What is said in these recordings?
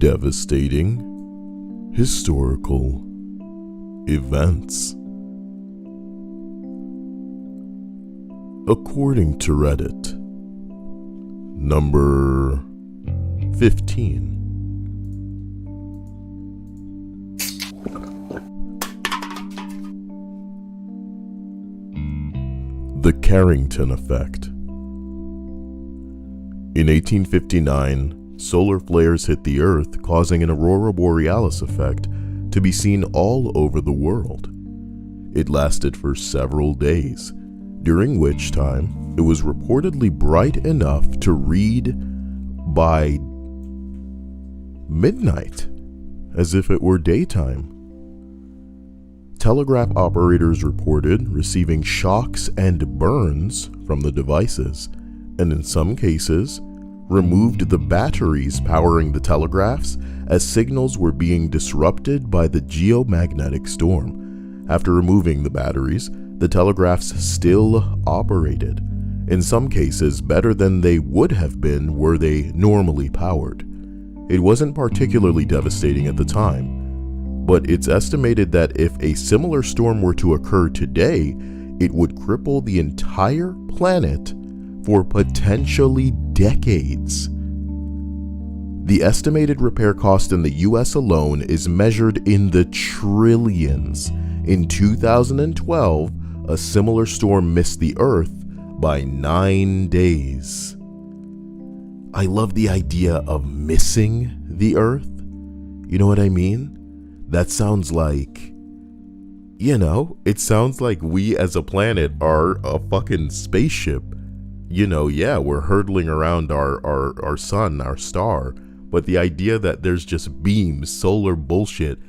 Devastating historical events. According to Reddit, number 15. The Carrington Effect. In 1859, solar flares hit the Earth, causing an aurora borealis effect to be seen all over the world. It lasted for several days, during which time it was reportedly bright enough to read by midnight, as if it were daytime. Telegraph operators reported receiving shocks and burns from the devices, and in some cases, removed the batteries powering the telegraphs as signals were being disrupted by the geomagnetic storm. After removing the batteries, the telegraphs still operated, in some cases better than they would have been were they normally powered. It wasn't particularly devastating at the time, but it's estimated that if a similar storm were to occur today, it would cripple the entire planet for potentially decades. The estimated repair cost in the US alone is measured in the trillions. In 2012, a similar storm missed the Earth by 9 days. I love the idea of missing the Earth. You know what I mean? That sounds like, it sounds like we as a planet are a fucking spaceship. We're hurtling around our sun, our star, but the idea that there's just beams, solar bullshit,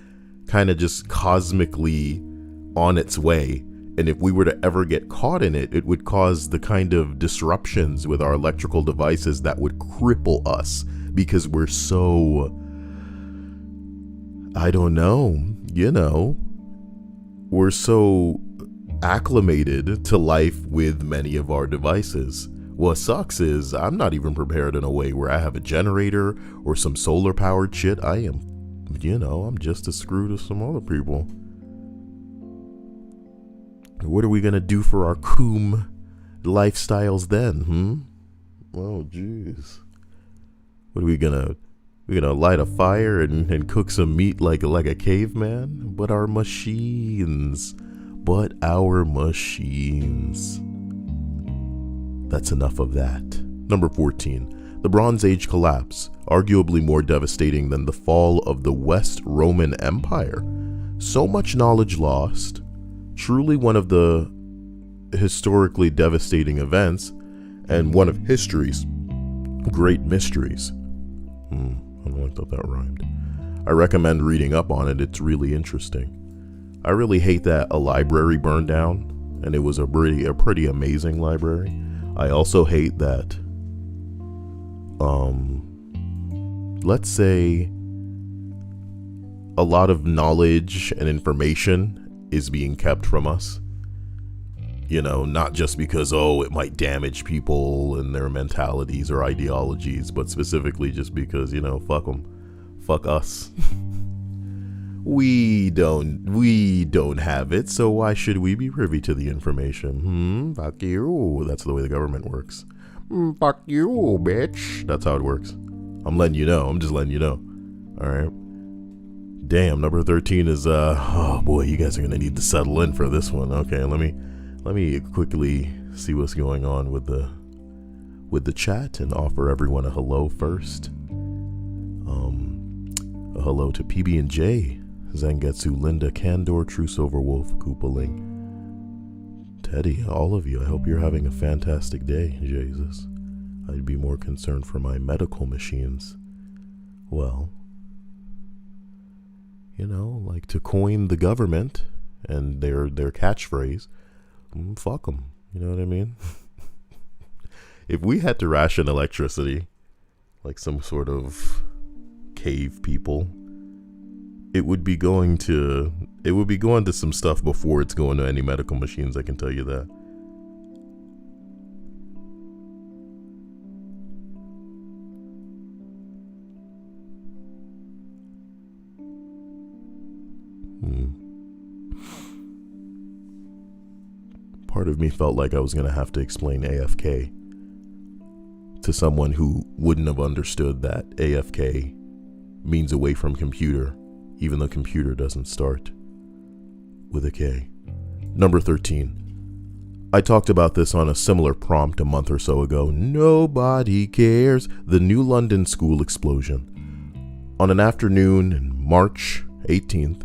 kind of just cosmically on its way, and if we were to ever get caught in it, it would cause the kind of disruptions with our electrical devices that would cripple us because we're so, I don't know, we're so acclimated to life with many of our devices. What sucks is I'm not even prepared in a way where I have a generator or some solar powered shit. I am, I'm just as screwed as some other people. What are we gonna do for our coom lifestyles then, Oh, jeez. What are we gonna light a fire and cook some meat like a caveman? But our machines. That's enough of that. Number 14. The Bronze Age collapse, arguably more devastating than the fall of the West Roman Empire. So much knowledge lost. Truly one of the historically devastating events and one of history's great mysteries. I don't know if that rhymed. I recommend reading up on it. It's really interesting. I really hate that a library burned down, and it was a pretty amazing library. I also hate that, let's say a lot of knowledge and information is being kept from us. Not just because, it might damage people and their mentalities or ideologies, but specifically just because, fuck them. Fuck us. We don't have it, so why should we be privy to the information? Fuck you. That's the way the government works. Fuck you, bitch. That's how it works. I'm letting you know. I'm just letting you know. All right. Damn, number 13 is, oh boy, you guys are going to need to settle in for this one. Okay, let me quickly see what's going on with the chat and offer everyone a hello first. A hello to PB&J, Zangetsu, Linda, Candor, True Silver Wolf, Koopaling, Teddy, all of you. I hope you're having a fantastic day. Jesus, I'd be more concerned for my medical machines. Well, like to coin the government and their catchphrase, fuck them. You know what I mean? If we had to ration electricity like some sort of cave people, it would be going to some stuff before it's going to any medical machines, I can tell you that. part of me felt like I was going to have to explain AFK to someone who wouldn't have understood that AFK means away from computer, even though computer doesn't start with a K. Number 13. I talked about this on a similar prompt a month or so ago. Nobody cares. The New London school explosion. On an afternoon in March 18th,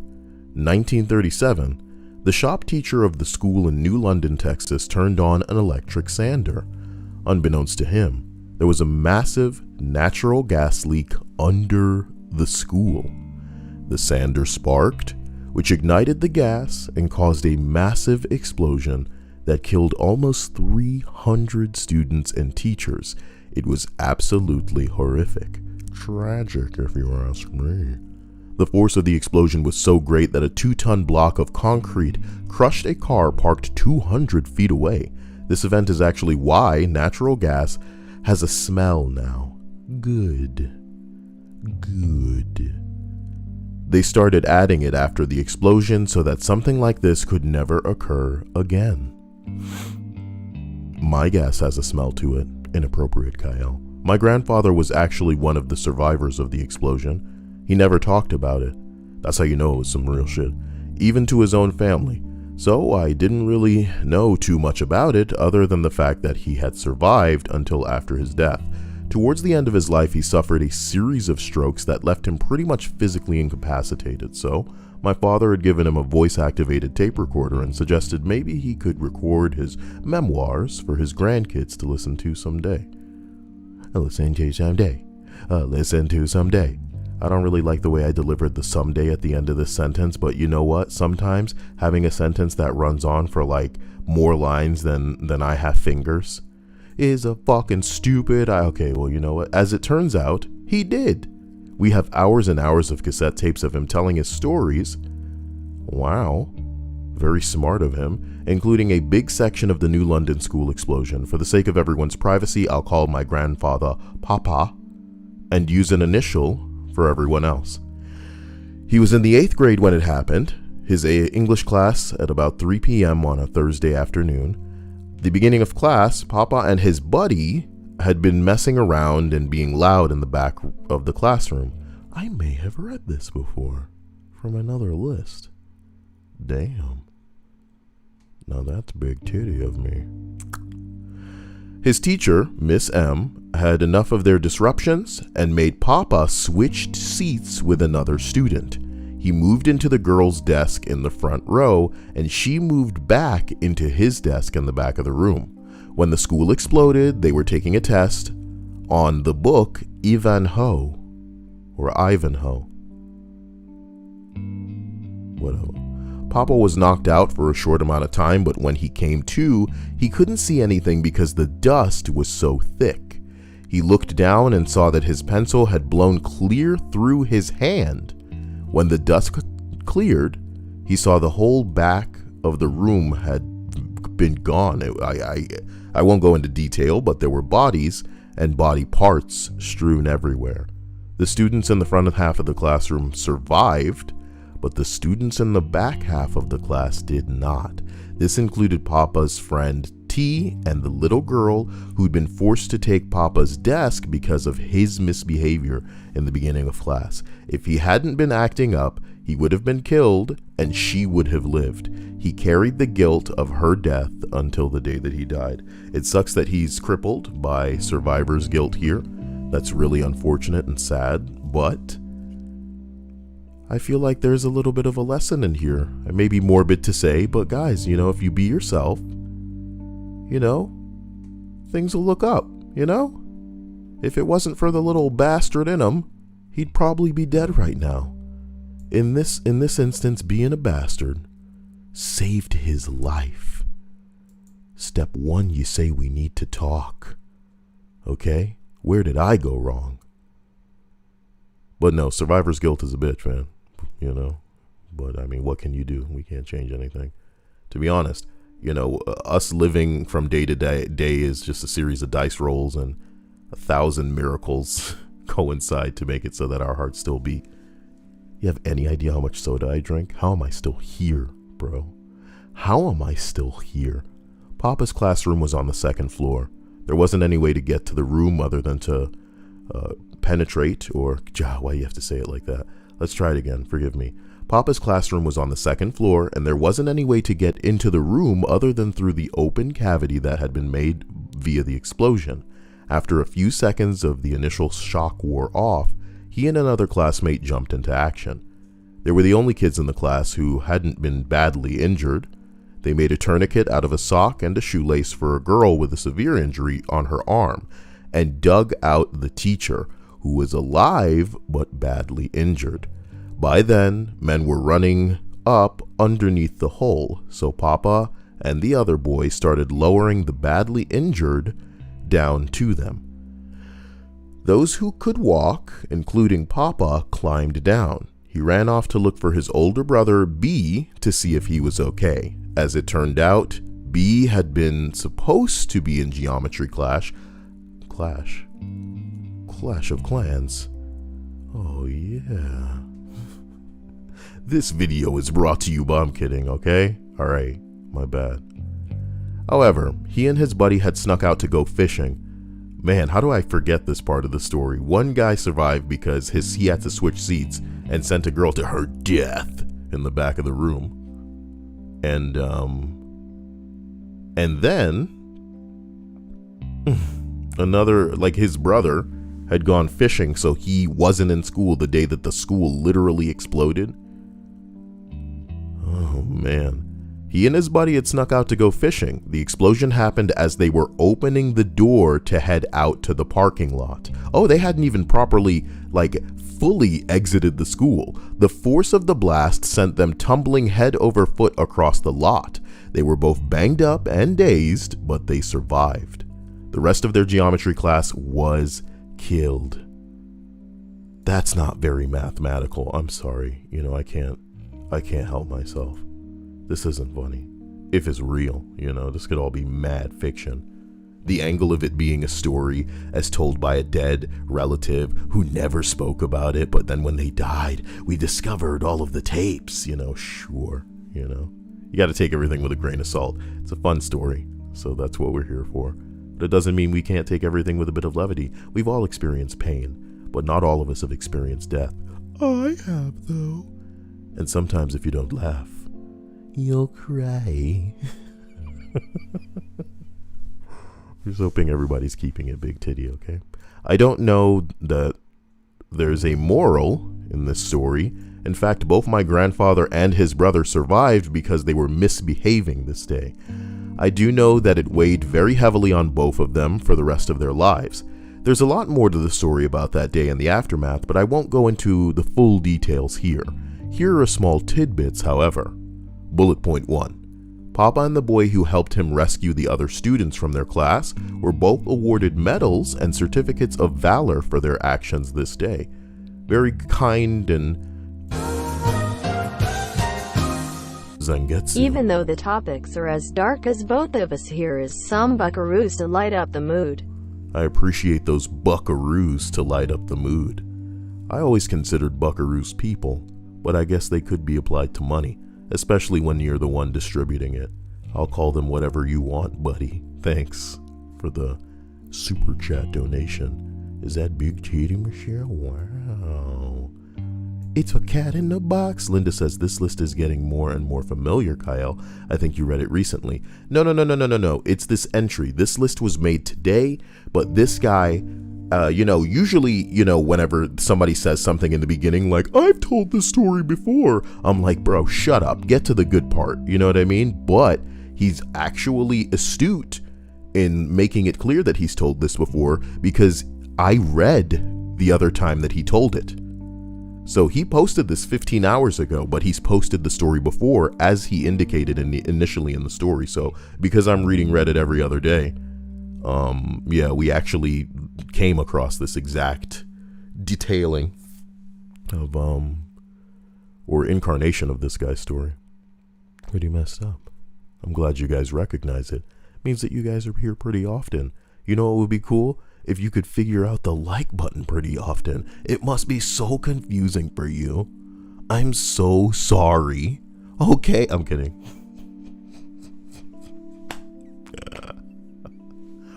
1937, the shop teacher of the school in New London, Texas, turned on an electric sander. Unbeknownst to him, there was a massive natural gas leak under the school. The sander sparked, which ignited the gas and caused a massive explosion that killed almost 300 students and teachers. It was absolutely horrific. Tragic, if you ask me. The force of the explosion was so great that a 2-ton block of concrete crushed a car parked 200 feet away. This event is actually why natural gas has a smell now. Good. They started adding it after the explosion so that something like this could never occur again. My gas has a smell to it. Inappropriate, Kyle. My grandfather was actually one of the survivors of the explosion. He never talked about it. That's how you know it was some real shit. Even to his own family. So I didn't really know too much about it other than the fact that he had survived until after his death. Towards the end of his life, he suffered a series of strokes that left him pretty much physically incapacitated. So my father had given him a voice-activated tape recorder and suggested maybe he could record his memoirs for his grandkids to listen to someday. Listen to someday. Listen to someday. I don't really like the way I delivered the someday at the end of this sentence, but you know what? Sometimes having a sentence that runs on for like more lines than I have fingers is a fucking stupid. Okay, well, you know what? As it turns out, he did. We have hours and hours of cassette tapes of him telling his stories. Wow. Very smart of him, including a big section of the New London school explosion. For the sake of everyone's privacy, I'll call my grandfather Papa and use an initial for everyone else. He was in the 8th grade when it happened, his English class at about 3 p.m. on a Thursday afternoon. The beginning of class, Papa and his buddy had been messing around and being loud in the back of the classroom. I may have read this before from another list. Damn. Now that's big titty of me. His teacher, Miss M, had enough of their disruptions and made Papa switch seats with another student. He moved into the girl's desk in the front row, and she moved back into his desk in the back of the room. When the school exploded, they were taking a test on the book Ivanhoe, or Ivanhoe. Whatever. Papa was knocked out for a short amount of time, but when he came to, he couldn't see anything because the dust was so thick. He looked down and saw that his pencil had blown clear through his hand. When the dust cleared, he saw the whole back of the room had been gone. I won't go into detail, but there were bodies and body parts strewn everywhere. The students in the front half of the classroom survived, but the students in the back half of the class did not. This included Papa's friend T and the little girl who'd been forced to take Papa's desk because of his misbehavior in the beginning of class. If he hadn't been acting up, he would have been killed and she would have lived. He carried the guilt of her death until the day that he died. It sucks that he's crippled by survivor's guilt here. That's really unfortunate and sad, but I feel like there's a little bit of a lesson in here. It may be morbid to say, but guys, if you be yourself, things will look up, If it wasn't for the little bastard in him, he'd probably be dead right now. In this instance, being a bastard saved his life. Step 1, you say we need to talk. Okay? Where did I go wrong? But no, survivor's guilt is a bitch, man. But I mean, what can you do? We can't change anything. To be honest, us living from day to day is just a series of dice rolls, and 1,000 miracles coincide to make it so that our hearts still beat. You have any idea how much soda I drink? How am I still here, bro? How am I still here? Papa's classroom was on the second floor. There wasn't any way to get to the room other than to penetrate, or, why do you have to say it like that? Let's try it again, forgive me. Papa's classroom was on the second floor, and there wasn't any way to get into the room other than through the open cavity that had been made via the explosion. After a few seconds of the initial shock wore off, he and another classmate jumped into action. They were the only kids in the class who hadn't been badly injured. They made a tourniquet out of a sock and a shoelace for a girl with a severe injury on her arm, and dug out the teacher, who was alive but badly injured. By then, men were running up underneath the hole, so Papa and the other boy started lowering the badly injured down to them. Those who could walk, including Papa, climbed down. He ran off to look for his older brother, B, to see if he was okay. As it turned out, B had been supposed to be in geometry clash of Clans. Oh yeah. This video is brought to you by, I'm kidding, okay? Alright, my bad. However, he and his buddy had snuck out to go fishing. Man, how do I forget this part of the story? One guy survived because he had to switch seats and sent a girl to her death in the back of the room. And then another, like his brother, had gone fishing, so he wasn't in school the day that the school literally exploded. Oh man. He and his buddy had snuck out to go fishing. The explosion happened as they were opening the door to head out to the parking lot. Oh, they hadn't even properly, fully exited the school. The force of the blast sent them tumbling head over foot across the lot. They were both banged up and dazed, but they survived. The rest of their geometry class was killed. That's not very mathematical. I'm sorry. I can't help myself. This isn't funny. If it's real, this could all be mad fiction. The angle of it being a story as told by a dead relative who never spoke about it, but then when they died, we discovered all of the tapes, sure, You got to take everything with a grain of salt. It's a fun story, so that's what we're here for. But it doesn't mean we can't take everything with a bit of levity. We've all experienced pain, but not all of us have experienced death. I have, though. And sometimes if you don't laugh, you'll cry. Just hoping everybody's keeping it big titty, okay? I don't know that there's a moral in this story. In fact, both my grandfather and his brother survived because they were misbehaving this day. I do know that it weighed very heavily on both of them for the rest of their lives. There's a lot more to the story about that day and the aftermath, but I won't go into the full details here. Here are small tidbits, however. Bullet point 1. Papa and the boy who helped him rescue the other students from their class were both awarded medals and certificates of valor for their actions this day. Very kind and Zangetsu. Even though the topics are as dark as both of us, here is some Buckaroos to light up the mood. I appreciate those Buckaroos to light up the mood. I always considered Buckaroos people, but I guess they could be applied to money, especially when you're the one distributing it. I'll call them whatever you want, buddy. Thanks for the super chat donation. Is that Big Titty Michelle? Wow. It's a cat in the box. Linda says this list is getting more and more familiar, Kyle. I think you read it recently. No. It's this entry. This list was made today, but this guy, usually, whenever somebody says something in the beginning, like, I've told this story before, I'm like, bro, shut up. Get to the good part. You know what I mean? But he's actually astute in making it clear that he's told this before, because I read the other time that he told it. So he posted this 15 hours ago, but he's posted the story before, as he indicated initially in the story. So because I'm reading Reddit every other day, we actually came across this exact detailing of or incarnation of this guy's story. Pretty messed up. I'm glad you guys recognize it. Means that you guys are here pretty often. You know what would be cool? If you could figure out the like button pretty often. It must be so confusing for you. I'm so sorry. Okay, I'm kidding.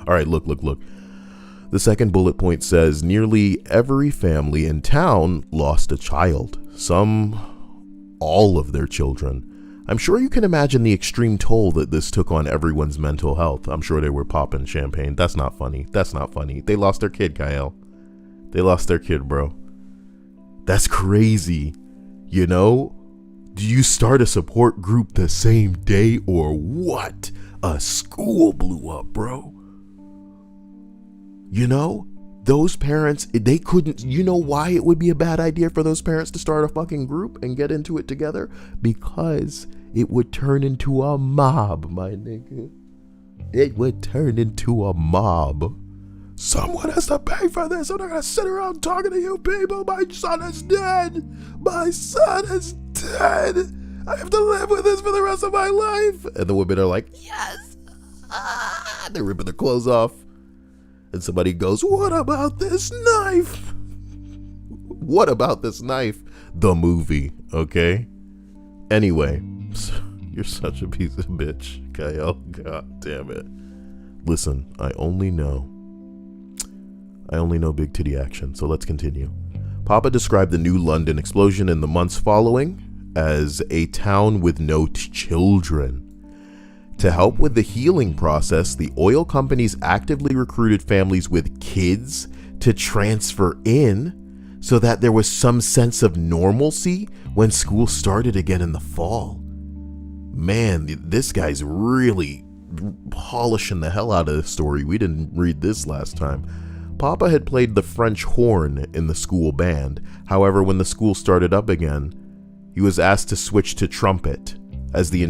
All right, look. The second bullet point says nearly every family in town lost a child. Some, all of their children. I'm sure you can imagine the extreme toll that this took on everyone's mental health. I'm sure they were popping champagne. That's not funny. They lost their kid, Kyle. They lost their kid, bro. That's crazy. You know? Do you start a support group the same day or what? A school blew up, bro. You know, those parents, they couldn't, you know why it would be a bad idea for those parents to start a fucking group and get into it together? Because it would turn into a mob, my nigga. It would turn into a mob. Someone has to pay for this. I'm not going to sit around talking to you people. My son is dead. My son is dead. I have to live with this for the rest of my life. And the women are like, yes. They're ripping their clothes off. And somebody goes, what about this knife? What about this knife? The movie, okay? Anyway, you're such a piece of bitch, Kyle. God damn it. Listen, I only know big titty action, so let's continue. Papa described the New London explosion in the months following as a town with no children. To help with the healing process, the oil companies actively recruited families with kids to transfer in so that there was some sense of normalcy when school started again in the fall. Man, this guy's really polishing the hell out of this story. We didn't read this last time. Papa had played the French horn in the school band. However, when the school started up again, he was asked to switch to trumpet as the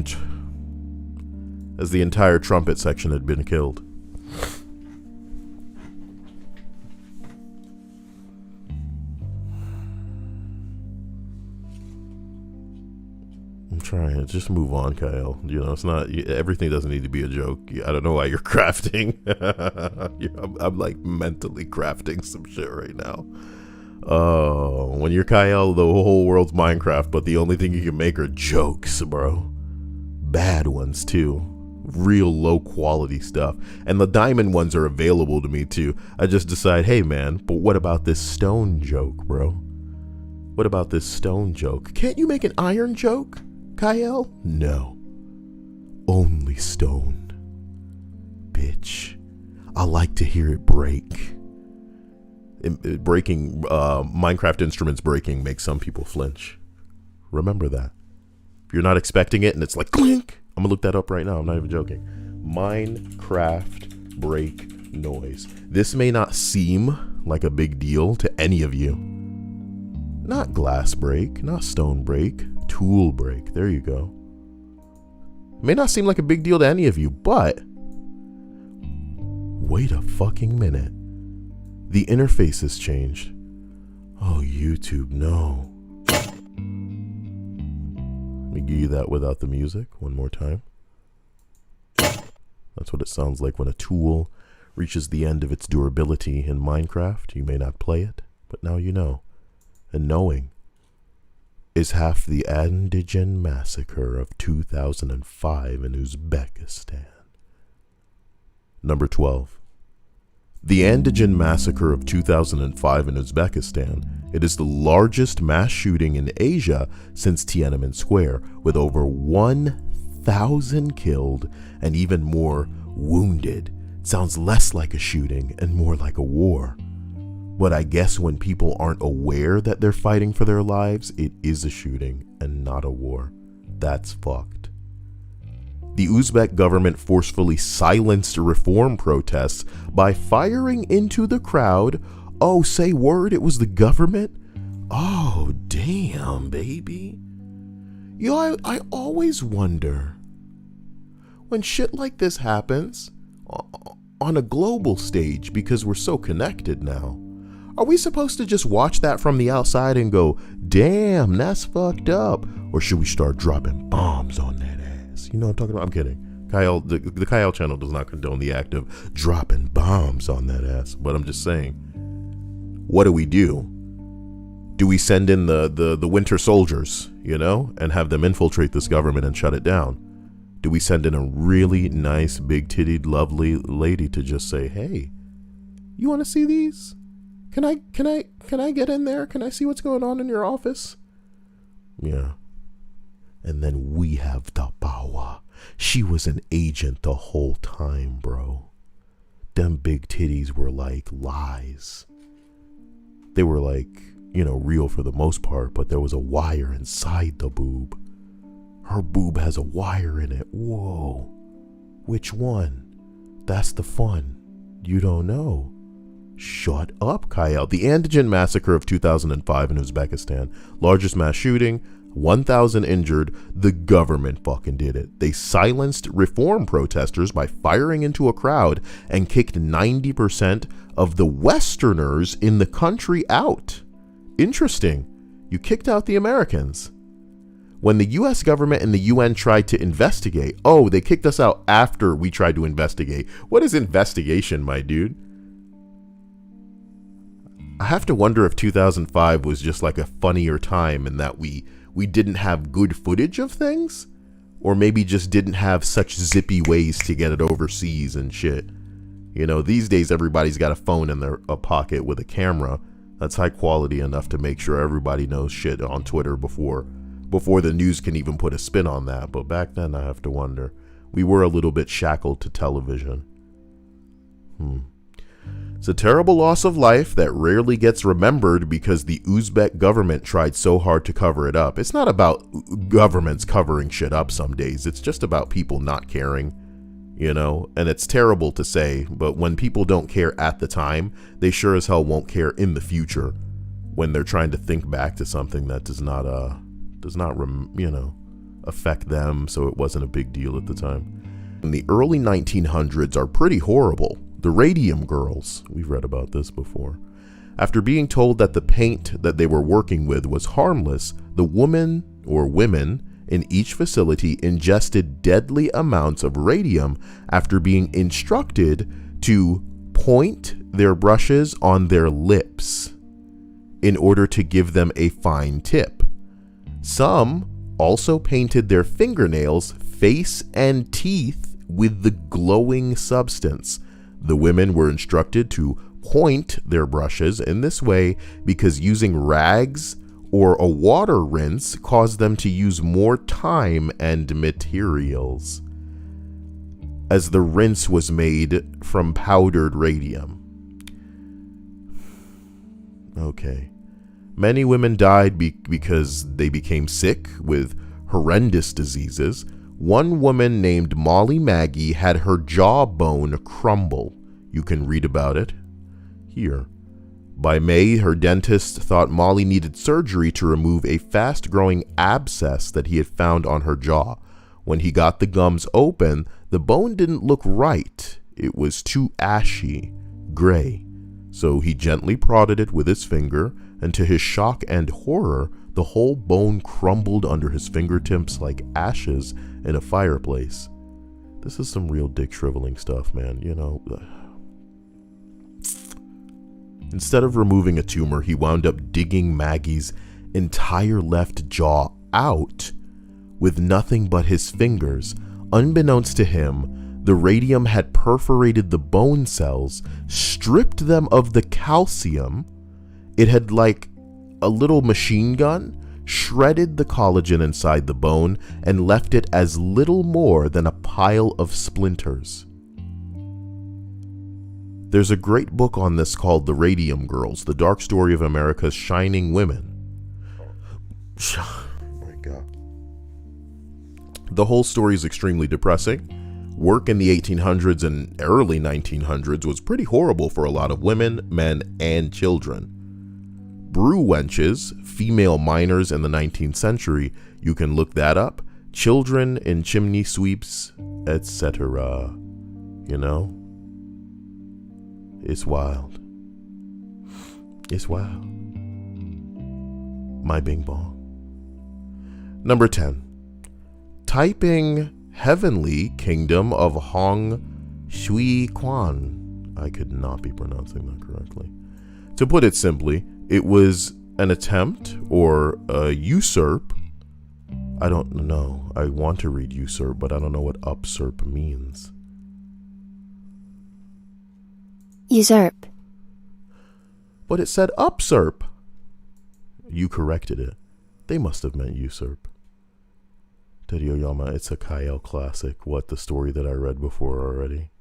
entire trumpet section had been killed. I'm trying to just move on, Kyle. You know, it's not, everything doesn't need to be a joke. I don't know why you're crafting. I'm like mentally crafting some shit right now. Oh, when you're Kyle, the whole world's Minecraft, but the only thing you can make are jokes, bro. Bad ones too. Real low quality stuff. And the diamond ones are available to me too. I just decide, hey man, but what about this stone joke, bro? What about this stone joke? Can't you make an iron joke, Kyle? No. Only stone. Bitch. I like to hear it break. Breaking, Minecraft instruments breaking makes some people flinch. Remember that. If you're not expecting it and it's like clink, I'm gonna look that up right now. I'm not even joking. Minecraft break noise. This may not seem like a big deal to any of you. Not glass break, not stone break, tool break. There you go. It may not seem like a big deal to any of you, but wait a fucking minute. The interface has changed. Oh, YouTube, no. Let me give you that without the music one more time. That's what it sounds like when a tool reaches the end of its durability in Minecraft. You may not play it, but now you know. And knowing is half the Andijan massacre of 2005 in Uzbekistan. Number 12. The Andijan massacre of 2005 in Uzbekistan. It is the largest mass shooting in Asia since Tiananmen Square, with over 1,000 killed and even more wounded. It sounds less like a shooting and more like a war. But I guess when people aren't aware that they're fighting for their lives, it is a shooting and not a war. That's fucked. The Uzbek government forcefully silenced reform protests by firing into the crowd. Oh, say word, it was the government? Oh, damn, baby. I always wonder, when shit like this happens, on a global stage, because we're so connected now, are we supposed to just watch that from the outside and go, damn, that's fucked up? Or should we start dropping bombs on that ass? You know what I'm talking about? I'm kidding. Kyle, the Kyle channel does not condone the act of dropping bombs on that ass. But I'm just saying, what do we do? Do we send in the winter soldiers, you know, and have them infiltrate this government and shut it down? do we send in a really nice, big-tittied, lovely lady to just say, hey, you want to see these? Can I get in there? Can I see what's going on in your office? Yeah. And then we have the power. She was an agent the whole time, bro. Them big titties were like lies. They were like, real for the most part, but there was a wire inside the boob. Her boob has a wire in it. Whoa. Which one? That's the fun. You don't know. Shut up, Kyle. The Andijan massacre of 2005 in Uzbekistan. Largest mass shooting. 1,000 injured. The government fucking did it. They silenced reform protesters by firing into a crowd and kicked 90% of the Westerners in the country out. Interesting. You kicked out the Americans. When the US government and the UN tried to investigate, they kicked us out after we tried to investigate. What is investigation, my dude? I have to wonder if 2005 was just like a funnier time in that we didn't have good footage of things, or maybe just didn't have such zippy ways to get it overseas and shit. These days everybody's got a phone in their pocket with a camera that's high quality enough to make sure everybody knows shit on Twitter before the news can even put a spin on that. But back then, I have to wonder, we were a little bit shackled to television. It's a terrible loss of life that rarely gets remembered because the Uzbek government tried so hard to cover it up. It's not about governments covering shit up some days. It's just about people not caring, and it's terrible to say, but when people don't care at the time, they sure as hell won't care in the future when they're trying to think back to something that does not affect them, so it wasn't a big deal at the time. In the early 1900s are pretty horrible. The Radium Girls, we've read about this before. After being told that the paint that they were working with was harmless, the women in each facility ingested deadly amounts of radium after being instructed to point their brushes on their lips in order to give them a fine tip. Some also painted their fingernails, face, and teeth with the glowing substance. The women were instructed to point their brushes in this way because using rags or a water rinse caused them to use more time and materials, as the rinse was made from powdered radium. Okay. Many women died because they became sick with horrendous diseases. One woman named Molly Maggie had her jawbone crumble. You can read about it here. By May, her dentist thought Molly needed surgery to remove a fast-growing abscess that he had found on her jaw. When he got the gums open, the bone didn't look right. It was too ashy, gray. So he gently prodded it with his finger, and to his shock and horror, the whole bone crumbled under his fingertips like ashes in a fireplace. This is some real dick shriveling stuff, man, Instead of removing a tumor, he wound up digging Maggie's entire left jaw out with nothing but his fingers. Unbeknownst to him, the radium had perforated the bone cells, stripped them of the calcium. It had, like a little machine gun, shredded the collagen inside the bone and left it as little more than a pile of splinters. There's a great book on this called The Radium Girls, The Dark Story of America's Shining Women. Oh my God. The whole story is extremely depressing. Work in the 1800s and early 1900s was pretty horrible for a lot of women, men, and children. Brew wenches, female miners in the 19th century, you can look that up. Children in chimney sweeps, etc. It's wild. It's wild. My bing bong. Number 10. Taiping Heavenly Kingdom of Hong Shui Quan. I could not be pronouncing that correctly. To put it simply, it was an attempt or a usurp. I don't know. I want to read usurp, but I don't know what upsurp means. Usurp. But it said upsurp. You corrected it. They must have meant usurp. Terioyama, it's a Kael classic. What, the story that I read before already?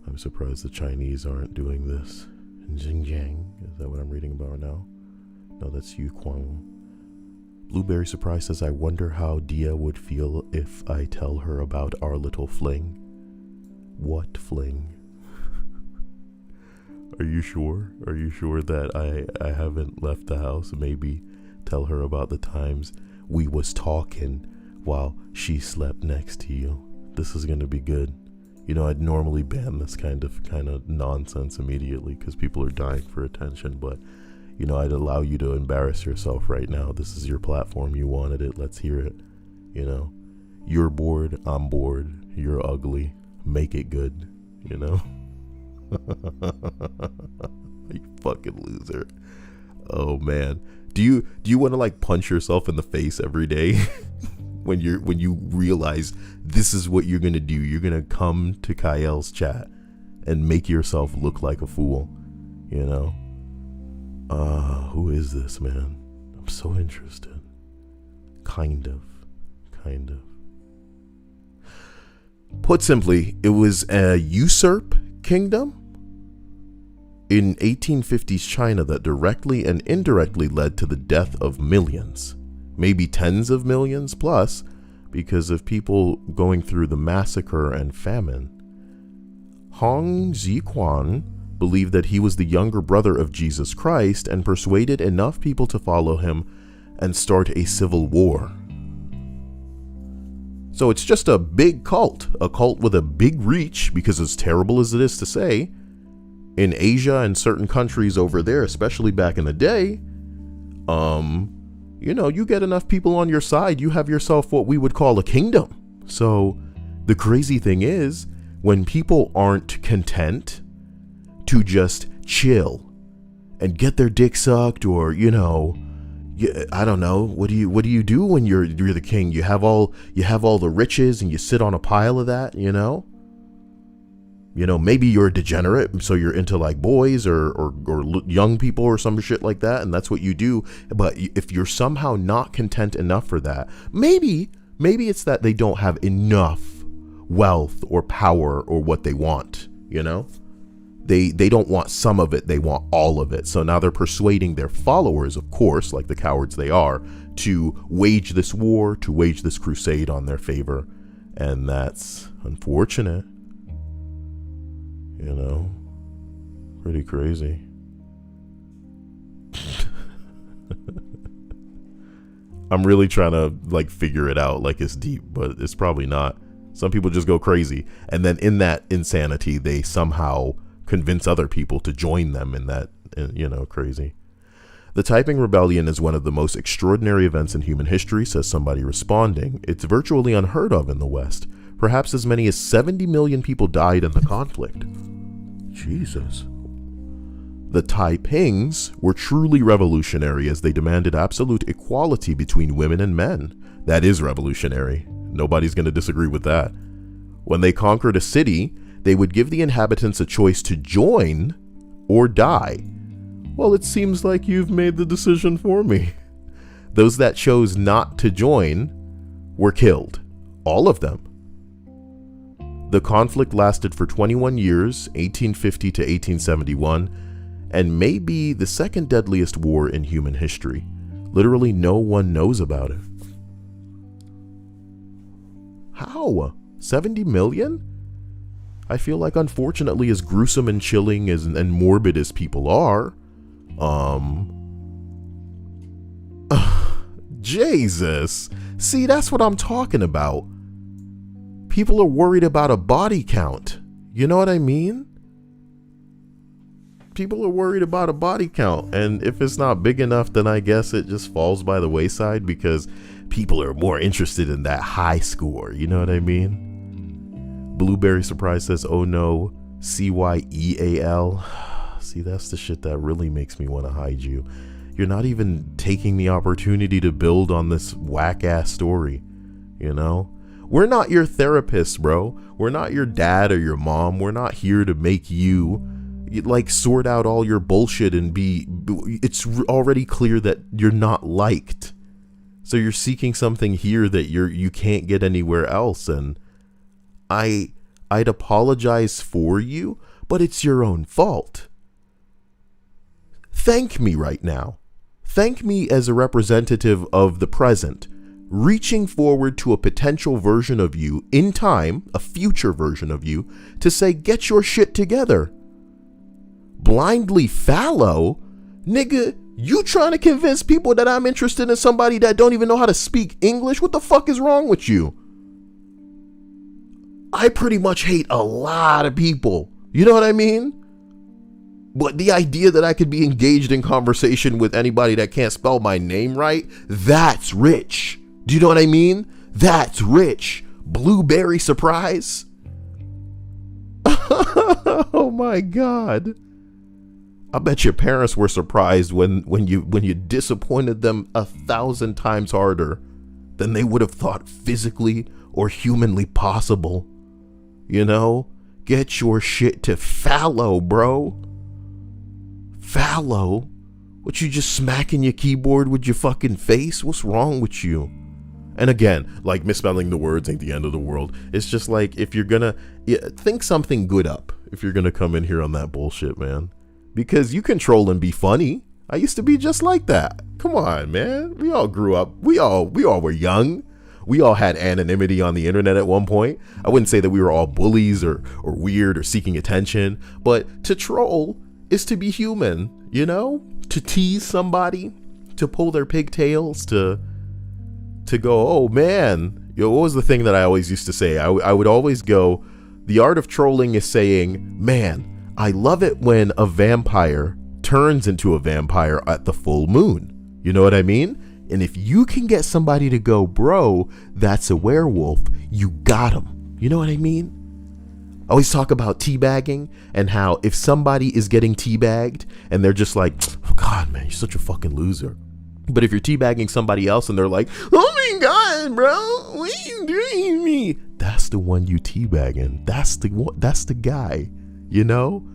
I'm surprised the Chinese aren't doing this. Xinjiang, is that what I'm reading about now? No, that's Yu Kwang. Blueberry Surprise says, I wonder how Dia would feel if I tell her about our little fling. What fling? Are you sure? Are you sure that I haven't left the house? Maybe tell her about the times we was talking while she slept next to you. This is gonna be good. You know, I'd normally ban this kind of nonsense immediately because people are dying for attention, but you know, I'd allow you to embarrass yourself right now. This is your platform. You wanted it. Let's hear it. You know, you're bored. I'm bored. You're ugly. Make it good. You know? You fucking loser. Oh man. Do you want to like punch yourself in the face every day when you realize this is what you're gonna do? You're gonna come to Kael's chat and make yourself look like a fool. You know? Who is this man? I'm so interested. Kind of. Put simply, it was a usurp kingdom in 1850s China that directly and indirectly led to the death of millions, maybe tens of millions plus, because of people going through the massacre and famine. Hong Ziquan believed that he was the younger brother of Jesus Christ and persuaded enough people to follow him and start a civil war. So it's just a big cult, a cult with a big reach, because as terrible as it is to say, in Asia and certain countries over there, especially back in the day, you know, you get enough people on your side, you have yourself what we would call a kingdom. So the crazy thing is, when people aren't content to just chill and get their dick sucked, or you know, I don't know, what do you do when you're the king? You have all the riches and you sit on a pile of that, you know, maybe you're a degenerate, so you're into like boys or young people or some shit like that, and that's what you do. But if you're somehow not content enough for that, maybe it's that they don't have enough wealth or power or what they want, you know. They don't want some of it, they want all of it. So now they're persuading their followers, of course, like the cowards they are, to wage this war, to wage this crusade on their favor. And that's unfortunate. You know, pretty crazy. I'm really trying to like figure it out like it's deep, but it's probably not. Some people just go crazy. And then in that insanity, they somehow convince other people to join them in that, you know, crazy. The Taiping Rebellion is one of the most extraordinary events in human history, says somebody responding. It's virtually unheard of in the West. Perhaps as many as 70 million people died in the conflict. Jesus. The Taipings were truly revolutionary as they demanded absolute equality between women and men. That is revolutionary. Nobody's going to disagree with that. When they conquered a city, they would give the inhabitants a choice to join or die. Well, it seems like you've made the decision for me. Those that chose not to join were killed. All of them. The conflict lasted for 21 years, 1850 to 1871, and may be the second deadliest war in human history. Literally no one knows about it. How? 70 million? I feel like, unfortunately, as gruesome and chilling and morbid as people are, Jesus. See, that's what I'm talking about. People are worried about a body count. You know what I mean? People are worried about a body count, and if it's not big enough, then I guess it just falls by the wayside because people are more interested in that high score. You know what I mean? Blueberry Surprise says, oh no, CYEAL. See, that's the shit that really makes me want to hide you. You're not even taking the opportunity to build on this whack-ass story, you know? We're not your therapist, bro. We're not your dad or your mom. We're not here to make you like sort out all your bullshit and it's already clear that you're not liked. So you're seeking something here that you can't get anywhere else. And I'd apologize for you, but it's your own fault. Thank me right now. Thank me as a representative of the present, reaching forward to a potential version of you in time, a future version of you, to say, get your shit together. Blindly fallow? Nigga, you trying to convince people that I'm interested in somebody that don't even know how to speak English? What the fuck is wrong with you? I pretty much hate a lot of people. You know what I mean? But the idea that I could be engaged in conversation with anybody that can't spell my name right, that's rich. Do you know what I mean? That's rich. Blueberry surprise. Oh my God. I bet your parents were surprised when you disappointed them 1,000 times harder than they would have thought physically or humanly possible. You know? Get your shit to fallow, bro. Fallow? What, you just smacking your keyboard with your fucking face? What's wrong with you? And again, like, misspelling the words ain't the end of the world. It's just like, if you're gonna think something good up, if you're gonna come in here on that bullshit, man. Because you can troll and be funny. I used to be just like that. Come on, man. We all grew up. We all were young. We all had anonymity on the internet at one point. I wouldn't say that we were all bullies or weird or seeking attention, but to troll is to be human, you know? To tease somebody, to pull their pigtails, to go, oh man. You know, what was the thing that I always used to say? I would always go, the art of trolling is saying, man, I love it when a vampire turns into a vampire at the full moon. You know what I mean? And if you can get somebody to go, bro, that's a werewolf, you got him. You know what I mean? I always talk about teabagging and how if somebody is getting teabagged and they're just like, oh God, man, you're such a fucking loser. But if you're teabagging somebody else and they're like, oh my God, bro, what are you doing to me? That's the one you teabagging. That's the guy. You know?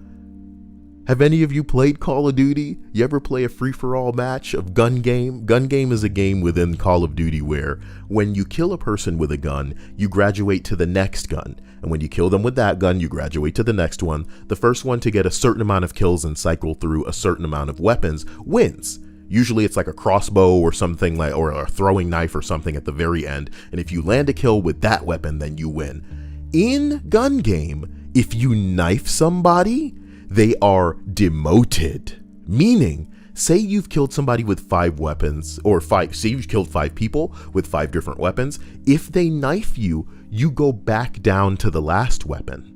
Have any of you played Call of Duty? You ever play a free-for-all match of gun game? Gun game is a game within Call of Duty where when you kill a person with a gun, you graduate to the next gun. And when you kill them with that gun, you graduate to the next one. The first one to get a certain amount of kills and cycle through a certain amount of weapons wins. Usually it's like a crossbow or something like, or a throwing knife or something at the very end. And if you land a kill with that weapon, then you win. In gun game, if you knife somebody, they are demoted. Meaning, say you've killed somebody with 5 weapons, say you've killed 5 people with 5 different weapons. If they knife you, you go back down to the last weapon.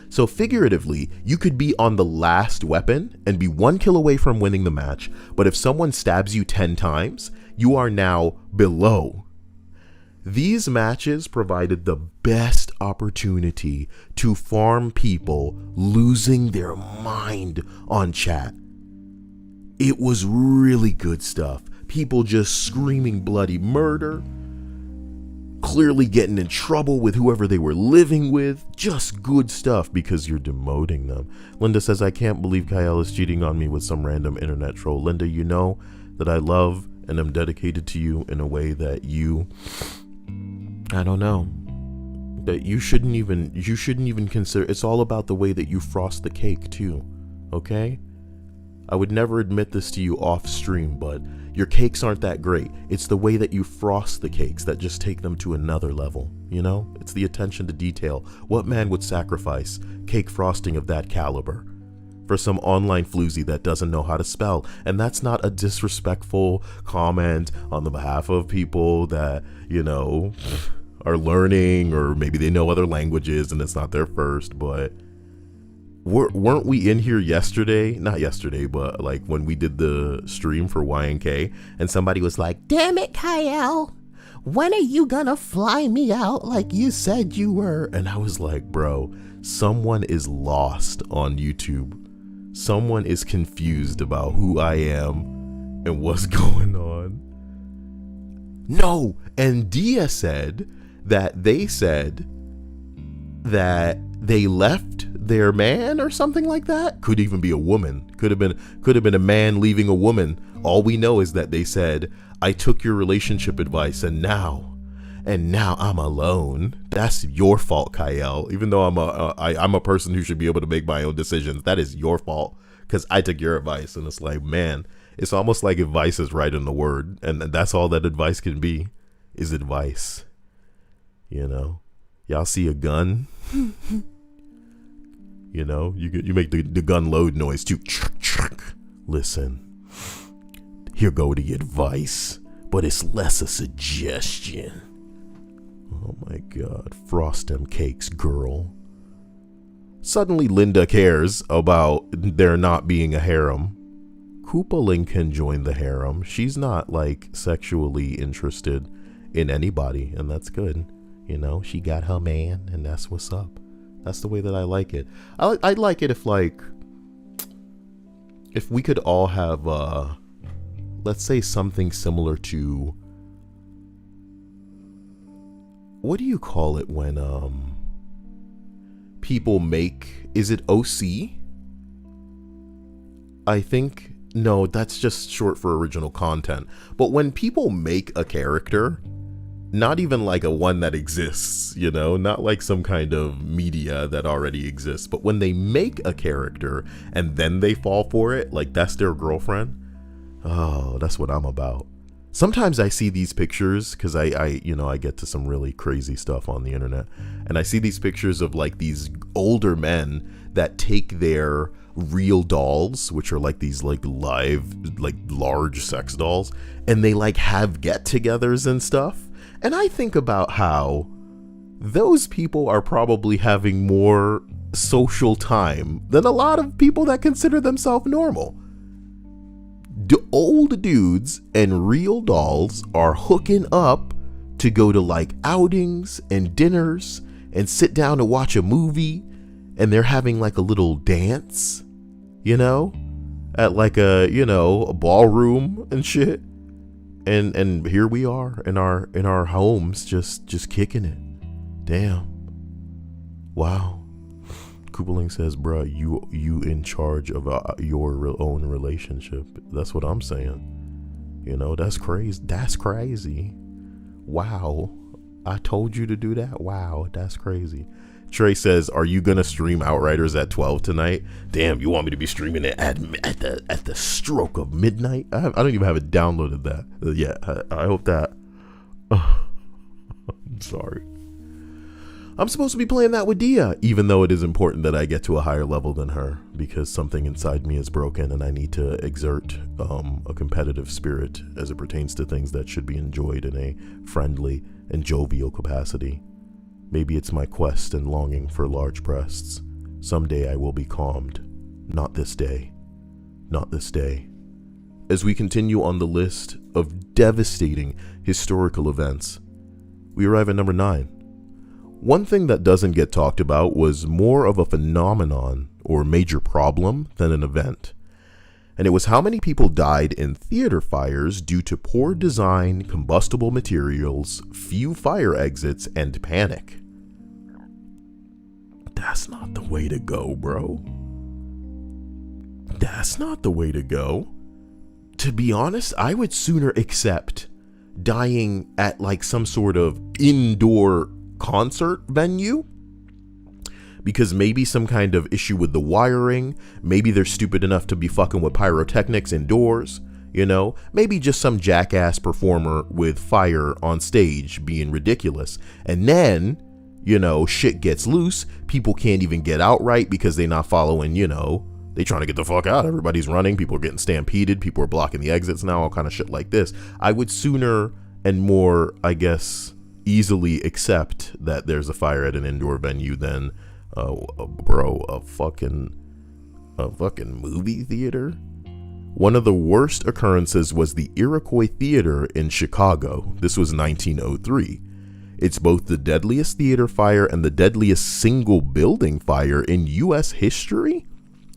So figuratively, you could be on the last weapon and be 1 kill away from winning the match. But if someone stabs you 10 times, you are now below. These matches provided the best opportunity to farm people losing their mind on chat. It was really good stuff. People just screaming bloody murder, clearly getting in trouble with whoever they were living with. Just good stuff because you're demoting them. Linda says, I can't believe Kyle is cheating on me with some random internet troll. Linda, you know that I love and am dedicated to you in a way that I don't know, that you shouldn't even consider. It's all about the way that you frost the cake too, okay? I would never admit this to you off stream, but your cakes aren't that great. It's the way that you frost the cakes that just take them to another level, you know? It's the attention to detail. What man would sacrifice cake frosting of that caliber for some online floozy that doesn't know how to spell? And that's not a disrespectful comment on the behalf of people that, you know, are learning, or maybe they know other languages and it's not their first. But weren't we in here not yesterday, but like when we did the stream for YNK and somebody was like, damn it, Kyle, when are you gonna fly me out like you said you were? And I was like, bro, someone is lost on YouTube. Someone is confused about who I am and what's going on. No, and Dia said that they left their man or something like that. Could even be a woman. Could have been a man leaving a woman. All we know is that they said, I took your relationship advice and now I'm alone. That's your fault, Kyle. Even though I'm a person who should be able to make my own decisions, that is your fault because I took your advice. And it's like, man, it's almost like advice is right in the word, and that's all that advice can be, is advice. You know, y'all see a gun, you know, you make the gun load noise too. Listen, here go the advice, but it's less a suggestion. Oh my God, frost them cakes, girl. Suddenly Linda cares about there not being a harem. Koopaling can join the harem. She's not like sexually interested in anybody, and that's good. You know, she got her man, and that's what's up. That's the way that I like it. I'd like it if we could all have let's say something similar to, what do you call it when people make, is it OC? I think, no, that's just short for original content. But when people make a character, not even like a one that exists, you know, not like some kind of media that already exists, but when they make a character and then they fall for it, like that's their girlfriend. Oh, that's what I'm about. Sometimes I see these pictures because I get to some really crazy stuff on the internet, and I see these pictures of like these older men that take their real dolls, which are like these like live, like large sex dolls, and they like have get-togethers and stuff. And I think about how those people are probably having more social time than a lot of people that consider themselves normal. Old dudes and real dolls are hooking up to go to like outings and dinners and sit down to watch a movie, and they're having like a little dance, you know, at like a ballroom and shit. And here we are in our homes just kicking it. Damn. Wow. Koopaling says, bruh, you in charge of your own relationship. That's what I'm saying. You know, that's crazy. That's crazy. Wow. I told you to do that. Wow, that's crazy. Trey says, are you gonna stream Outriders at 12 tonight? Damn, you want me to be streaming it at the stroke of midnight? I don't even have it downloaded that yet. I hope that. I'm sorry. I'm supposed to be playing that with Dia, even though it is important that I get to a higher level than her, because something inside me is broken and I need to exert a competitive spirit as it pertains to things that should be enjoyed in a friendly and jovial capacity. Maybe it's my quest and longing for large breasts. Someday I will be calmed. Not this day. Not this day. As we continue on the list of devastating historical events, we arrive at number 9. One thing that doesn't get talked about was more of a phenomenon or major problem than an event. And it was how many people died in theater fires due to poor design, combustible materials, few fire exits, and panic. That's not the way to go, bro. That's not the way to go. To be honest, I would sooner accept dying at like some sort of indoor concert venue, because maybe some kind of issue with the wiring, maybe they're stupid enough to be fucking with pyrotechnics indoors, you know, maybe just some jackass performer with fire on stage being ridiculous, and then, you know, shit gets loose, people can't even get out right because they're not following, you know, they trying to get the fuck out, everybody's running, people are getting stampeded, people are blocking the exits now, all kind of shit like this. I would sooner and more, I guess, easily accept that there's a fire at an indoor venue than a fucking movie theater. One of the worst occurrences was the Iroquois Theater in Chicago. This was 1903. It's both the deadliest theater fire and the deadliest single building fire in US history.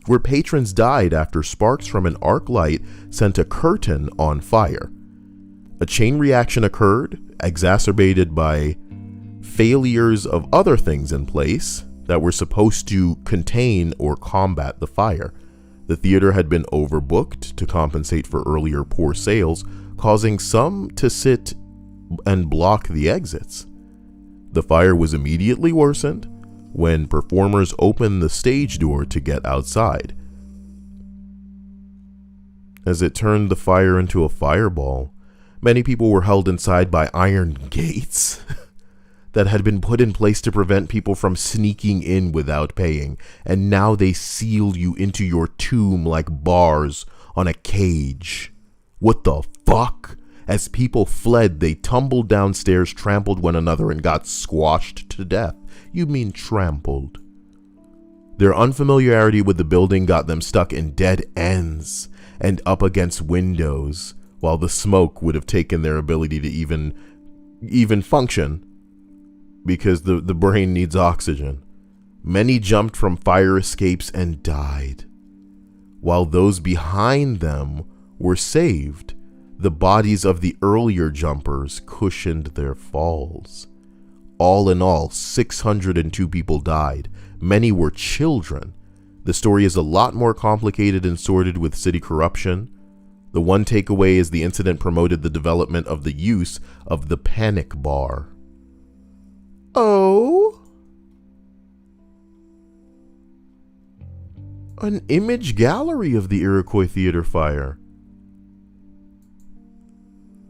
where patrons died after sparks from an arc light sent a curtain on fire. A chain reaction occurred, exacerbated by failures of other things in place that were supposed to contain or combat the fire. The theater had been overbooked to compensate for earlier poor sales, causing some to sit and block the exits. The fire was immediately worsened when performers opened the stage door to get outside. As it turned the fire into a fireball, many people were held inside by iron gates that had been put in place to prevent people from sneaking in without paying, and now they seal you into your tomb like bars on a cage. What the fuck? As people fled, they tumbled downstairs, trampled one another, and got squashed to death. You mean trampled. Their unfamiliarity with the building got them stuck in dead ends and up against windows, while the smoke would have taken their ability to even function, because the brain needs oxygen. Many jumped from fire escapes and died. While those behind them were saved, the bodies of the earlier jumpers cushioned their falls. All in all, 602 people died. Many were children. The story is a lot more complicated and sordid with city corruption. The one takeaway is the incident promoted the development of the use of the panic bar. Oh? An image gallery of the Iroquois Theater fire.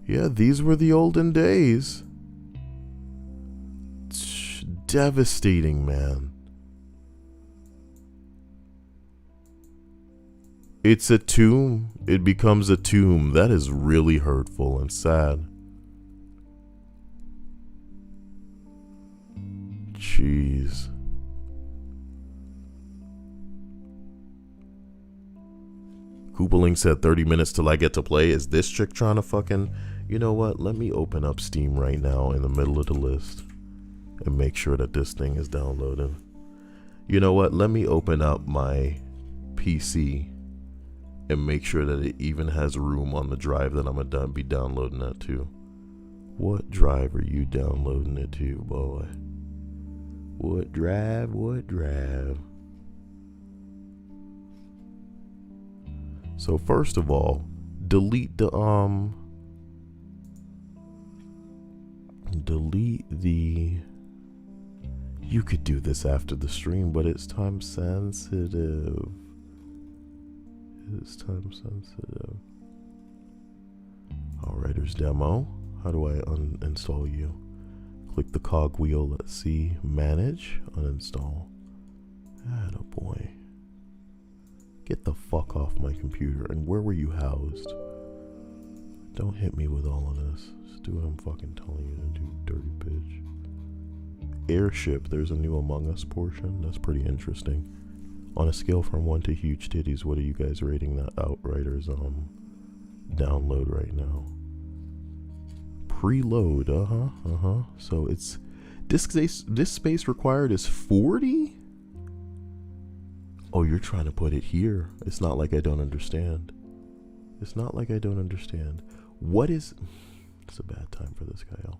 Yeah, these were the olden days. Devastating, man. It's a tomb. It becomes a tomb. That is really hurtful and sad. Jeez. Koopaling said 30 minutes till I get to play. Is this chick trying to fucking... You know what? Let me open up Steam right now in the middle of the list and make sure that this thing is downloaded. You know what? Let me open up my PC and make sure that it even has room on the drive that I'm going to be downloading that to. What drive are you downloading it to, boy? What drive? What drive? So first of all, delete the you could do this after the stream, but it's time sensitive. It's time sensitive. Outriders demo. How do I uninstall you? Click the cog wheel. Let's see. Manage. Uninstall. Attaboy. Get the fuck off my computer. And where were you housed? Don't hit me with all of this. Just do what I'm fucking telling you to do, dirty bitch. Airship. There's a new Among Us portion. That's pretty interesting. On a scale from 1 to huge titties, what are you guys rating that Outriders download right now? Preload. So it's disk space required is 40. Oh, you're trying to put it here. It's not like I don't understand. It's not like I don't understand. What is... It's a bad time for this guy, y'all.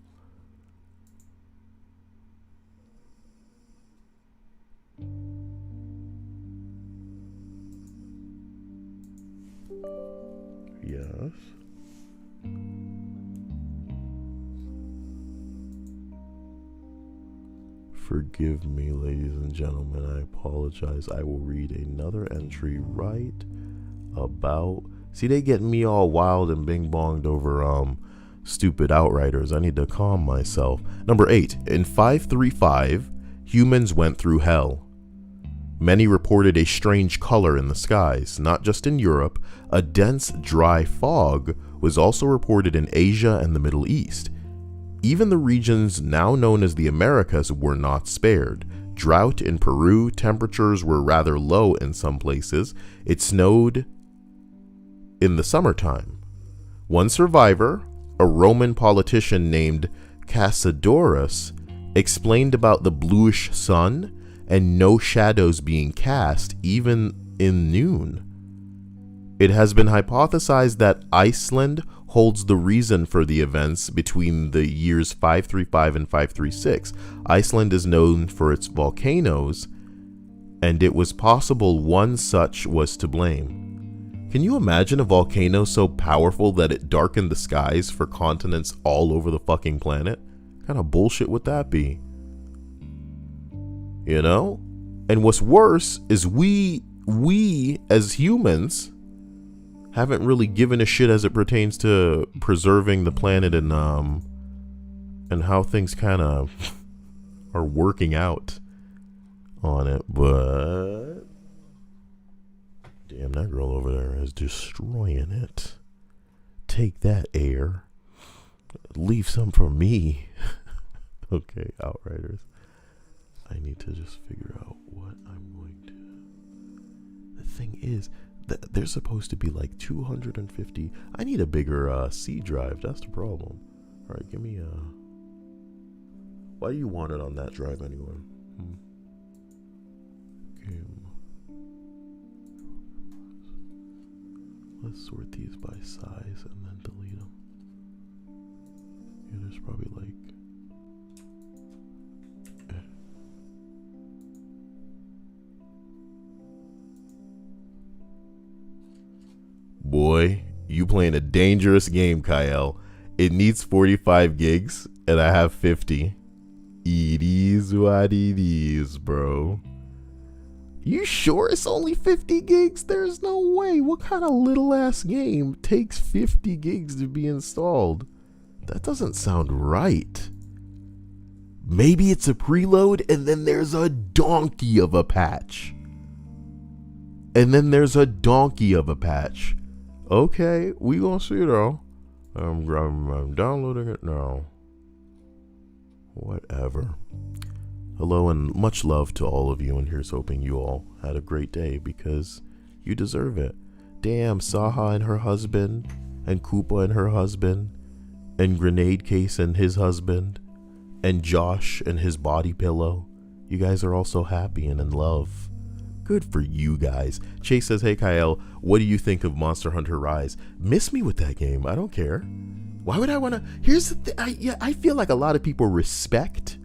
Yes. Forgive me, ladies and gentlemen. I apologize. I will read another entry right about... See, they getting me all wild and bing-bonged over stupid Outriders. I need to calm myself. Number 8. In 535, humans went through hell. Many reported a strange color in the skies. Not just in Europe, a dense, dry fog was also reported in Asia and the Middle East. Even the regions now known as the Americas were not spared. Drought in Peru, temperatures were rather low in some places. It snowed in the summertime. One survivor, a Roman politician named Cassiodorus, explained about the bluish sun and no shadows being cast even in noon. It has been hypothesized that Iceland holds the reason for the events between the years 535 and 536. Iceland is known for its volcanoes, and it was possible one such was to blame. Can you imagine a volcano so powerful that it darkened the skies for continents all over the fucking planet? What kind of bullshit would that be? You know? And what's worse is we as humans haven't really given a shit as it pertains to preserving the planet and how things kind of are working out on it. But damn, that girl over there is destroying it. Take that, air. Leave some for me. Okay, Outriders. I need to just figure out what I'm going to... The thing is, they're supposed to be like 250. I need a bigger C drive. That's the problem. All right, give me a... Why do you want it on that drive anyway? Okay. Let's sort these by size and then delete them. Yeah, there's probably like... Boy, you playing a dangerous game, Kyle. It needs 45 gigs, and I have 50. It is what it is, bro. You sure it's only 50 gigs? There's no way. What kind of little ass game takes 50 gigs to be installed? That doesn't sound right. Maybe it's a preload, and then there's a donkey of a patch. And then there's a donkey of a patch. Okay, we gonna see though. I'm downloading it now. Whatever. Hello and much love to all of you, and here's hoping you all had a great day because you deserve it. Damn, Saha and her husband, and Koopa and her husband, and Grenade Case and his husband, and Josh and his body pillow. You guys are all so happy and in love. Good for you guys. Chase says, hey Kyle, what do you think of Monster Hunter Rise? Miss me with that game. I don't care. Why would I want to? Here's the thing. I feel like a lot of people respect.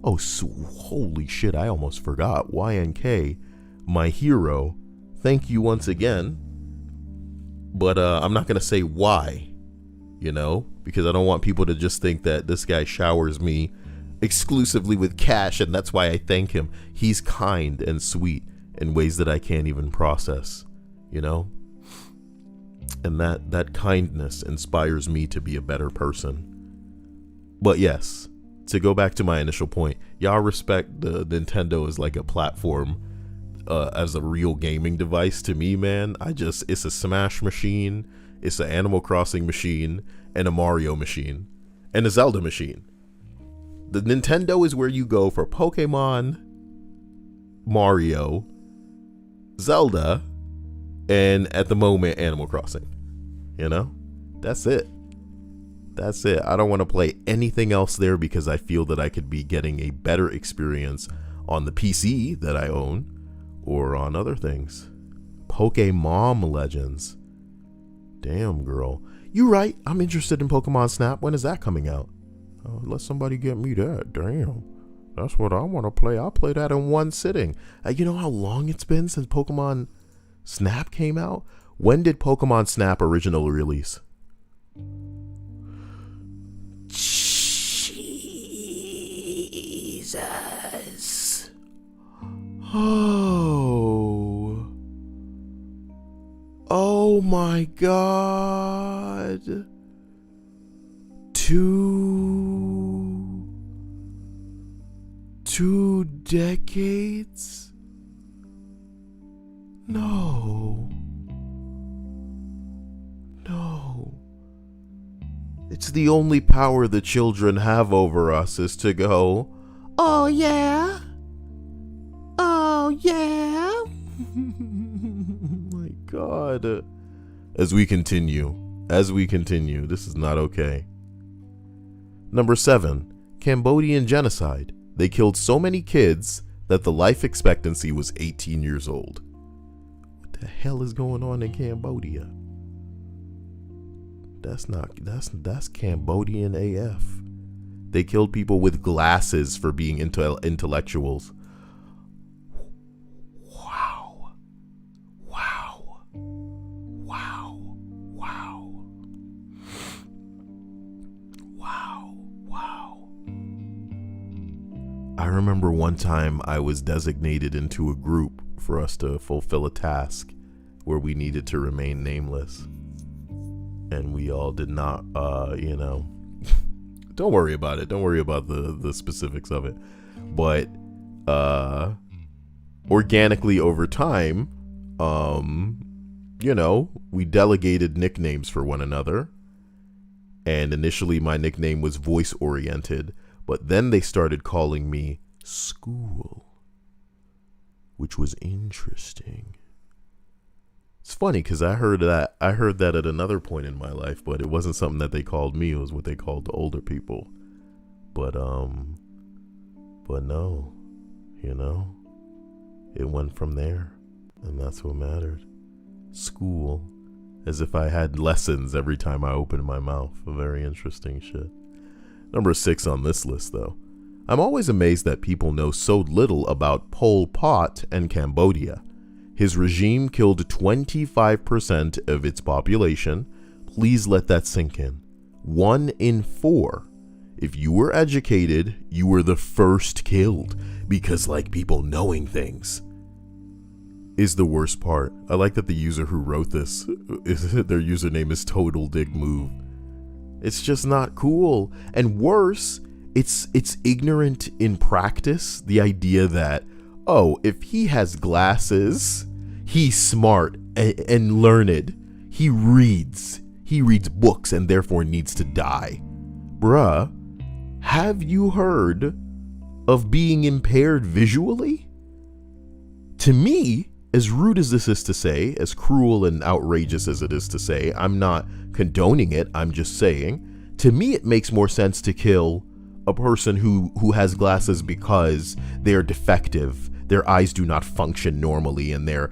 Oh, holy shit. I almost forgot. YNK, my hero. Thank you once again. But I'm not going to say why, you know, because I don't want people to just think that this guy showers me exclusively with cash and that's why I thank him. He's kind and sweet in ways that I can't even process, you know? And that kindness inspires me to be a better person. But yes, to go back to my initial point, y'all respect the Nintendo as like a platform, as a real gaming device. To me, man, it's a Smash machine, it's an Animal Crossing machine, and a Mario machine, and a Zelda machine. The Nintendo is where you go for Pokemon, Mario, Zelda, and at the moment Animal Crossing. You know, that's it. I don't want to play anything else there because I feel that I could be getting a better experience on the PC that I own or on other things. Pokemon Legends. Damn, girl. You right. I'm interested in Pokemon Snap. When is that coming out? Let somebody get me that. Damn. That's what I want to play. I'll play that in one sitting. You know how long it's been since Pokemon Snap came out? When did Pokemon Snap originally release? Jesus. Oh my God. 2 decades? No. It's the only power the children have over us is to go, oh yeah? Oh yeah? My God. As we continue, this is not okay. Number 7, Cambodian genocide. They killed so many kids that the life expectancy was 18 years old. The hell is going on in Cambodia? That's Cambodian AF. They killed people with glasses for being intellectuals. Wow. Wow. Wow. Wow. Wow. Wow. I remember one time I was designated into a group for us to fulfill a task where we needed to remain nameless. And we all did not, don't worry about it. Don't worry about the specifics of it. But organically over time, we delegated nicknames for one another. And initially my nickname was voice oriented, but then they started calling me School, which was interesting. It's funny because I heard that at another point in my life, but it wasn't something that they called me. It was what they called the older people. But no, it went from there, and that's what mattered. School, as if I had lessons every time I opened my mouth. Very interesting shit. Number 6 on this list, though. I'm always amazed that people know so little about Pol Pot and Cambodia. His regime killed 25% of its population. Please let that sink in. 1 in 4. If you were educated, you were the first killed, because people knowing things is the worst part. I like that the user who wrote this, their username is Total Dig Move. It's just not cool. And worse, it's ignorant in practice. The idea that, oh, if he has glasses, he's smart and learned. He reads books and therefore needs to die. Bruh, have you heard of being impaired visually? To me, as rude as this is to say, as cruel and outrageous as it is to say, I'm not condoning it, I'm just saying, to me it makes more sense to kill a person who has glasses because they're defective, their eyes do not function normally, and they're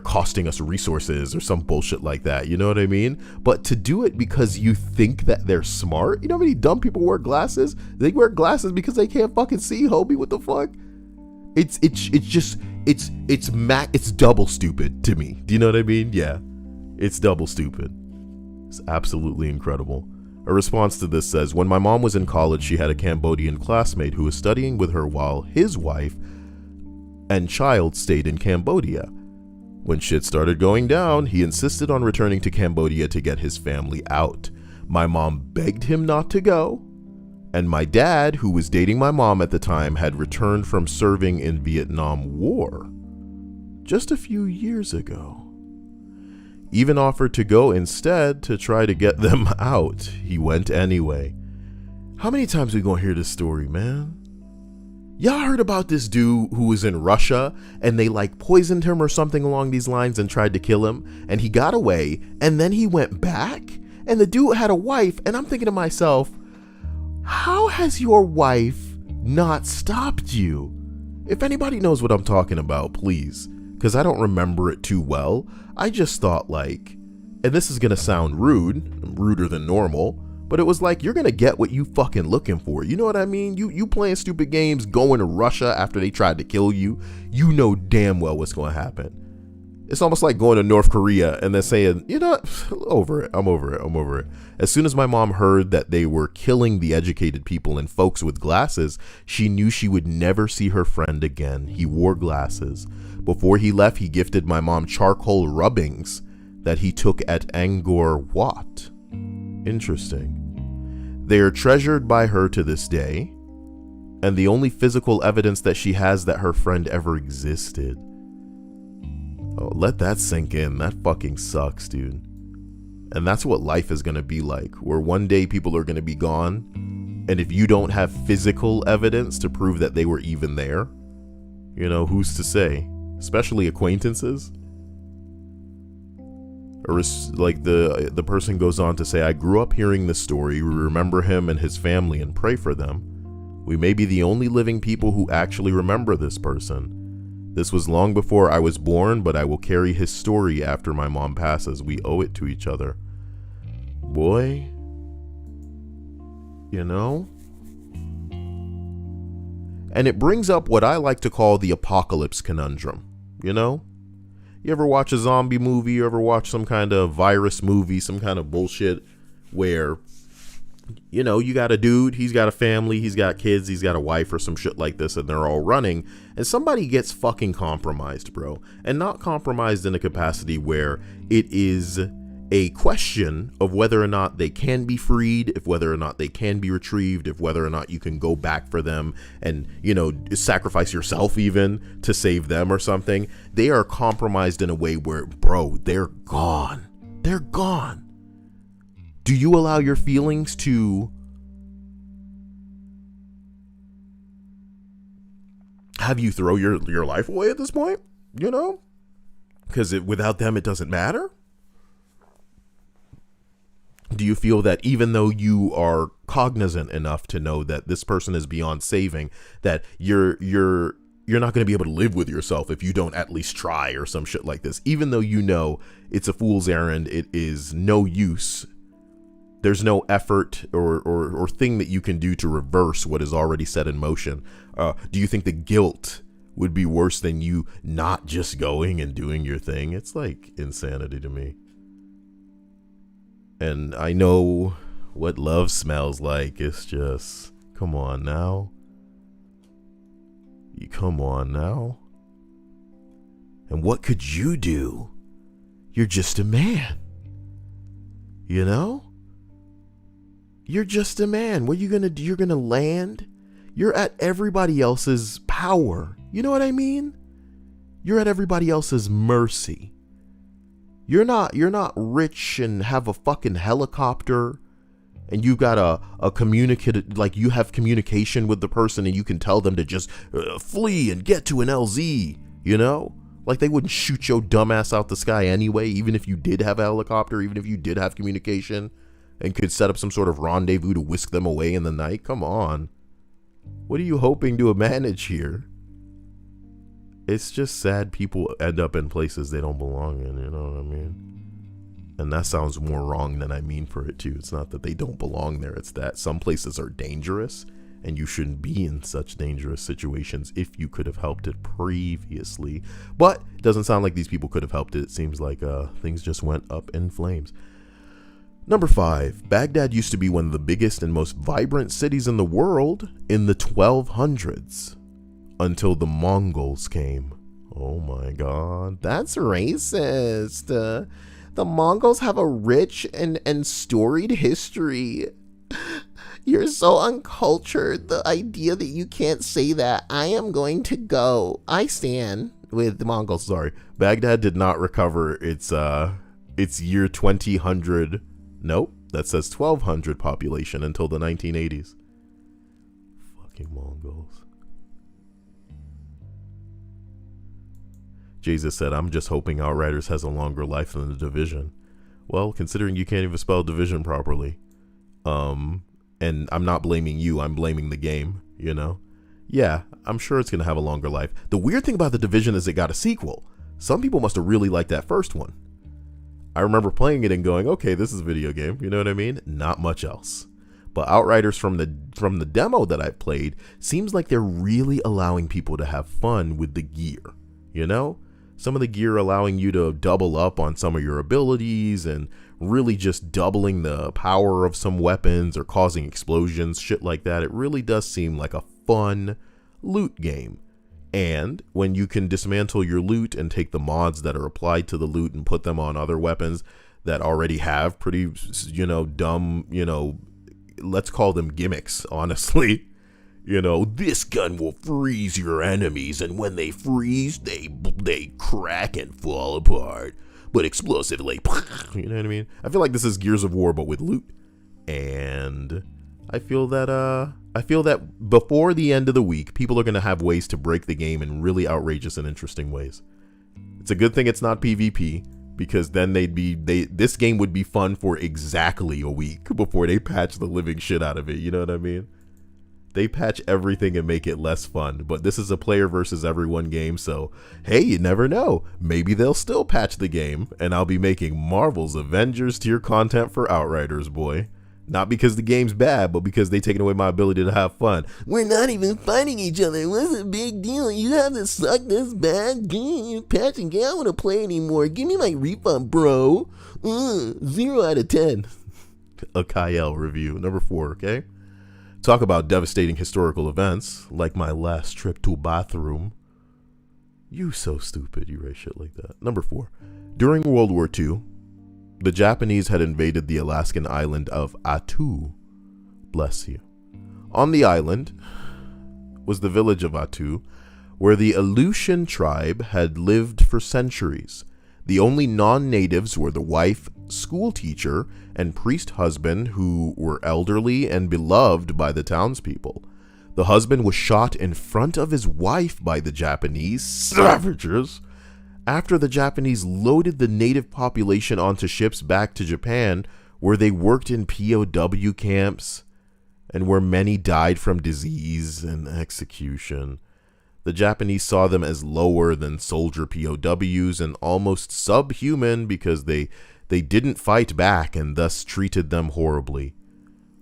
costing us resources or some bullshit like that, you know what I mean? But to do it because you think that they're smart, you know how many dumb people wear glasses? They wear glasses because they can't fucking see, homie, what the fuck? It's double stupid to me. Do you know what I mean? Yeah, it's double stupid. It's absolutely incredible. A response to this says, when my mom was in college, she had a Cambodian classmate who was studying with her while his wife and child stayed in Cambodia. When shit started going down, he insisted on returning to Cambodia to get his family out. My mom begged him not to go, and my dad, who was dating my mom at the time, had returned from serving in Vietnam War just a few years ago. Even offered to go instead to try to get them out. He went anyway. How many times we gonna hear this story, man? Y'all heard about this dude who was in Russia and they poisoned him or something along these lines and tried to kill him, and he got away, and then he went back and the dude had a wife, and I'm thinking to myself, how has your wife not stopped you? If anybody knows what I'm talking about, please, because I don't remember it too well. I just thought and this is gonna sound ruder than normal, but it was you're gonna get what you fucking looking for. You know what I mean? You playing stupid games, going to Russia after they tried to kill you. You know damn well what's gonna happen. It's almost like going to North Korea and then saying, you know, I'm over it. As soon as my mom heard that they were killing the educated people and folks with glasses, she knew she would never see her friend again. He wore glasses. Before he left, he gifted my mom charcoal rubbings that he took at Angkor Wat. Interesting. They are treasured by her to this day, and the only physical evidence that she has that her friend ever existed. Oh, let that sink in. That fucking sucks, dude. And that's what life is going to be like, where one day people are going to be gone, and if you don't have physical evidence to prove that they were even there, you know, who's to say? Especially acquaintances. Or the person goes on to say, I grew up hearing this story. We remember him and his family and pray for them. We may be the only living people who actually remember this person. This was long before I was born, but I will carry his story after my mom passes. We owe it to each other. Boy, you know? And it brings up what I like to call the apocalypse conundrum, you know? You ever watch a zombie movie? You ever watch some kind of virus movie, some kind of bullshit where, you know, you got a dude, he's got a family, he's got kids, he's got a wife or some shit like this, and they're all running, and somebody gets fucking compromised, bro. And not compromised in a capacity where it is a question of whether or not they can be freed, if whether or not they can be retrieved, if whether or not you can go back for them and, you know, sacrifice yourself even to save them or something. They are compromised in a way where, bro, they're gone. They're gone. Do you allow your feelings to have you throw your life away at this point? You know? Because without them, it doesn't matter? Do you feel that even though you are cognizant enough to know that this person is beyond saving, that you're not going to be able to live with yourself if you don't at least try or some shit like this? Even though you know it's a fool's errand, it is no use. There's no effort or thing that you can do to reverse what is already set in motion. Do you think the guilt would be worse than you not just going and doing your thing? It's like insanity to me. And I know what love smells like. It's just, come on now. Come on now. And what could you do? You're just a man. You know? You're just a man. What are you gonna do? You're gonna land? You're at everybody else's power. You know what I mean? You're at everybody else's mercy. You're not rich and have a fucking helicopter and you've got a communicate, like you have communication with the person and you can tell them to just flee and get to an LZ, you know? Like they wouldn't shoot your dumbass out the sky anyway, even if you did have a helicopter, even if you did have communication and could set up some sort of rendezvous to whisk them away in the night. Come on. What are you hoping to manage here? It's just sad people end up in places they don't belong in, you know what I mean? And that sounds more wrong than I mean for it to. It's not that they don't belong there. It's that some places are dangerous and you shouldn't be in such dangerous situations if you could have helped it previously. But it doesn't sound like these people could have helped it. It seems like things just went up in flames. Number 5, Baghdad used to be one of the biggest and most vibrant cities in the world in the 1200s. Until the Mongols came. Oh my god, that's racist. The Mongols have a rich and storied history. You're so uncultured. The idea that you can't say that. I am going to go. I stand with the Mongols. Sorry. Baghdad did not recover its year 2000. Nope, that says 1200 population until the 1980s. Fucking Mongols. Jesus said, I'm just hoping Outriders has a longer life than the Division. Well, considering you can't even spell Division properly. And I'm not blaming you, I'm blaming the game, you know? Yeah, I'm sure it's going to have a longer life. The weird thing about the Division is it got a sequel. Some people must have really liked that first one. I remember playing it and going, okay, this is a video game, you know what I mean? Not much else. But Outriders from the demo that I played seems like they're really allowing people to have fun with the gear, you know? Some of the gear allowing you to double up on some of your abilities and really just doubling the power of some weapons or causing explosions, shit like that. It really does seem like a fun loot game. And when you can dismantle your loot and take the mods that are applied to the loot and put them on other weapons that already have pretty, you know, dumb, you know, let's call them gimmicks, honestly. You know, this gun will freeze your enemies, and when they freeze, they crack and fall apart. But explosively, you know what I mean? I feel like this is Gears of War, but with loot. And I feel that before the end of the week, people are going to have ways to break the game in really outrageous and interesting ways. It's a good thing it's not PvP, because then this game would be fun for exactly a week before they patch the living shit out of it. You know what I mean? They patch everything and make it less fun, but this is a player versus everyone game, so hey, you never know. Maybe they'll still patch the game, and I'll be making Marvel's Avengers tier content for Outriders, boy. Not because the game's bad, but because they taken away my ability to have fun. We're not even fighting each other. What's the big deal? You have to suck this bad game. Patching game. I don't want to play anymore. Give me my refund, bro. 0 out of 10. A Kyle review. Number 4, okay? Talk about devastating historical events, like my last trip to bathroom. You so stupid. You write shit like that. Number 4. During World War II, the Japanese had invaded the Alaskan island of Attu. Bless you. On the island was the village of Attu, where the Aleutian tribe had lived for centuries. The only non-natives were the wife, school teacher, and priest husband, who were elderly and beloved by the townspeople. The husband was shot in front of his wife by the Japanese savages. After the Japanese loaded the native population onto ships back to Japan, where they worked in POW camps, and where many died from disease and execution. The Japanese saw them as lower than soldier POWs and almost subhuman because they didn't fight back and thus treated them horribly.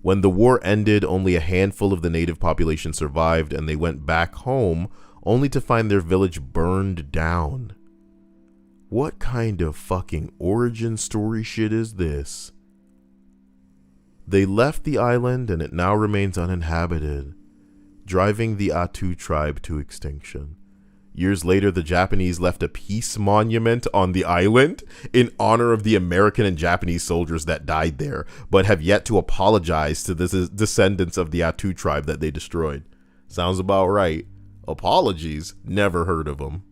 When the war ended, only a handful of the native population survived, and they went back home only to find their village burned down. What kind of fucking origin story shit is this? They left the island and it now remains uninhabited, driving the Attu tribe to extinction. Years later, the Japanese left a peace monument on the island in honor of the American and Japanese soldiers that died there, but have yet to apologize to the descendants of the Attu tribe that they destroyed. Sounds about right. Apologies? Never heard of them.